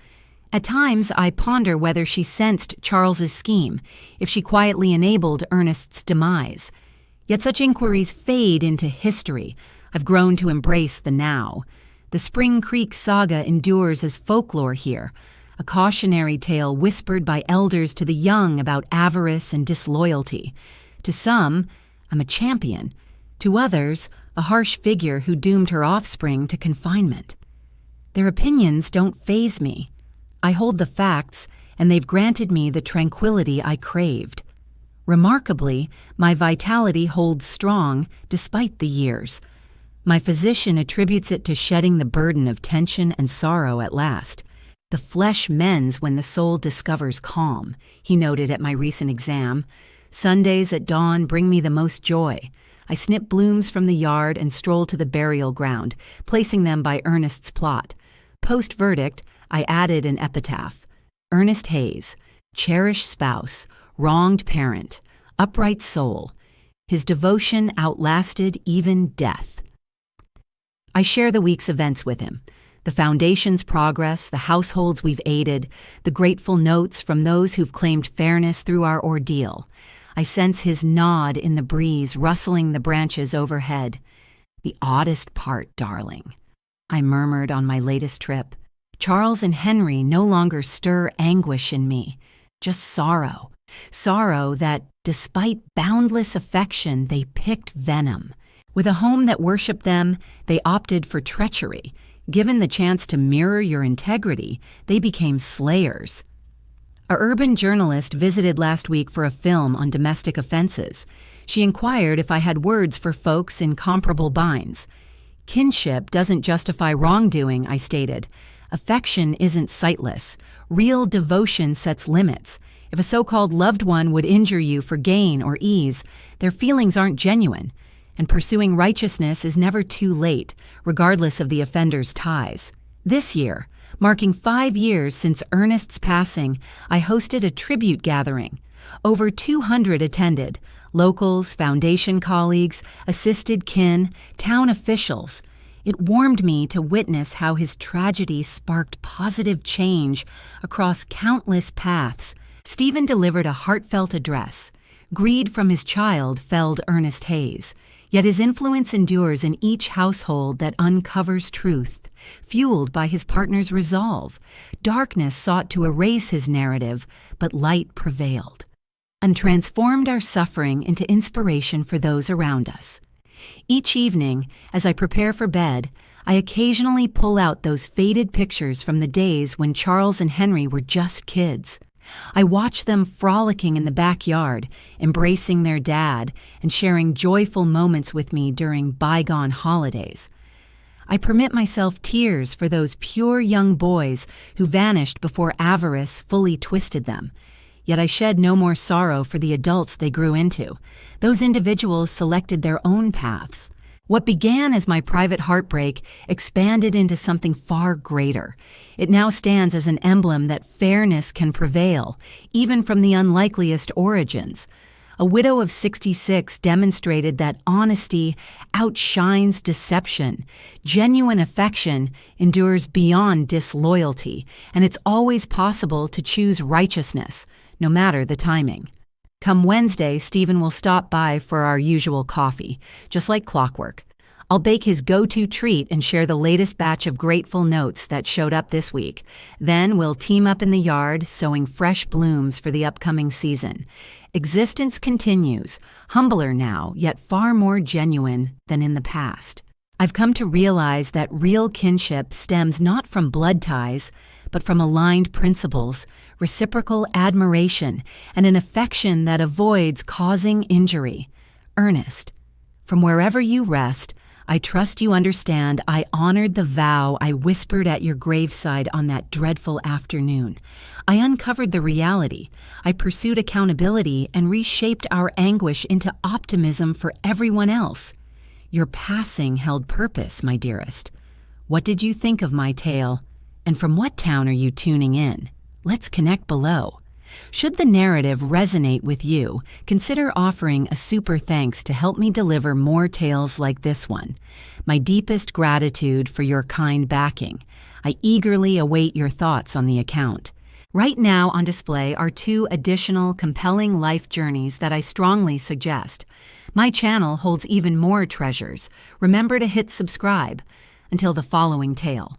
At times, I ponder whether she sensed Charles's scheme, if she quietly enabled Ernest's demise. Yet such inquiries fade into history. I've grown to embrace the now. The Spring Creek saga endures as folklore here, a cautionary tale whispered by elders to the young about avarice and disloyalty. To some, I'm a champion. To others, a harsh figure who doomed her offspring to confinement. Their opinions don't faze me. I hold the facts, and they've granted me the tranquility I craved. Remarkably, my vitality holds strong despite the years. My physician attributes it to shedding the burden of tension and sorrow at last. The flesh mends when the soul discovers calm, he noted at my recent exam. Sundays at dawn bring me the most joy. I snip blooms from the yard and stroll to the burial ground, placing them by Ernest's plot. Post-verdict, I added an epitaph. Ernest Hayes, cherished spouse, wronged parent, upright soul. His devotion outlasted even death. I share the week's events with him. The foundation's progress, the households we've aided, the grateful notes from those who've claimed fairness through our ordeal. I sense his nod in the breeze rustling the branches overhead. "The oddest part, darling," I murmured on my latest trip. Charles and Henry no longer stir anguish in me, just sorrow. Sorrow that, despite boundless affection, they picked venom. With a home that worshipped them, they opted for treachery. Given the chance to mirror your integrity, they became slayers. A urban journalist visited last week for a film on domestic offenses. She inquired if I had words for folks in comparable binds. Kinship doesn't justify wrongdoing, I stated. Affection isn't sightless. Real devotion sets limits. If a so-called loved one would injure you for gain or ease, their feelings aren't genuine. And pursuing righteousness is never too late, regardless of the offender's ties. This year, marking 5 years since Ernest's passing, I hosted a tribute gathering. Over 200 attended: locals, foundation colleagues, assisted kin, town officials. It warmed me to witness how his tragedy sparked positive change across countless paths. Stephen delivered a heartfelt address. Greed from his child felled Ernest Hayes. Yet his influence endures in each household that uncovers truth, fueled by his partner's resolve. Darkness sought to erase his narrative, but light prevailed, and transformed our suffering into inspiration for those around us. Each evening, as I prepare for bed, I occasionally pull out those faded pictures from the days when Charles and Henry were just kids. I watch them frolicking in the backyard, embracing their dad, and sharing joyful moments with me during bygone holidays. I permit myself tears for those pure young boys who vanished before avarice fully twisted them. Yet I shed no more sorrow for the adults they grew into. Those individuals selected their own paths. What began as my private heartbreak expanded into something far greater. It now stands as an emblem that fairness can prevail, even from the unlikeliest origins. A widow of 66 demonstrated that honesty outshines deception. Genuine affection endures beyond disloyalty, and it's always possible to choose righteousness, no matter the timing. Come Wednesday, Stephen will stop by for our usual coffee, just like clockwork. I'll bake his go-to treat and share the latest batch of grateful notes that showed up this week. Then we'll team up in the yard, sowing fresh blooms for the upcoming season. Existence continues, humbler now, yet far more genuine than in the past. I've come to realize that real kinship stems not from blood ties, but from aligned principles, reciprocal admiration, and an affection that avoids causing injury. Ernest, from wherever you rest, I trust you understand I honored the vow I whispered at your graveside on that dreadful afternoon. I uncovered the reality. I pursued accountability and reshaped our anguish into optimism for everyone else. Your passing held purpose, my dearest. What did you think of my tale? And from what town are you tuning in? Let's connect below. Should the narrative resonate with you, consider offering a super thanks to help me deliver more tales like this one. My deepest gratitude for your kind backing. I eagerly await your thoughts on the account. Right now on display are 2 additional compelling life journeys that I strongly suggest. My channel holds even more treasures. Remember to hit subscribe. Until the following tale.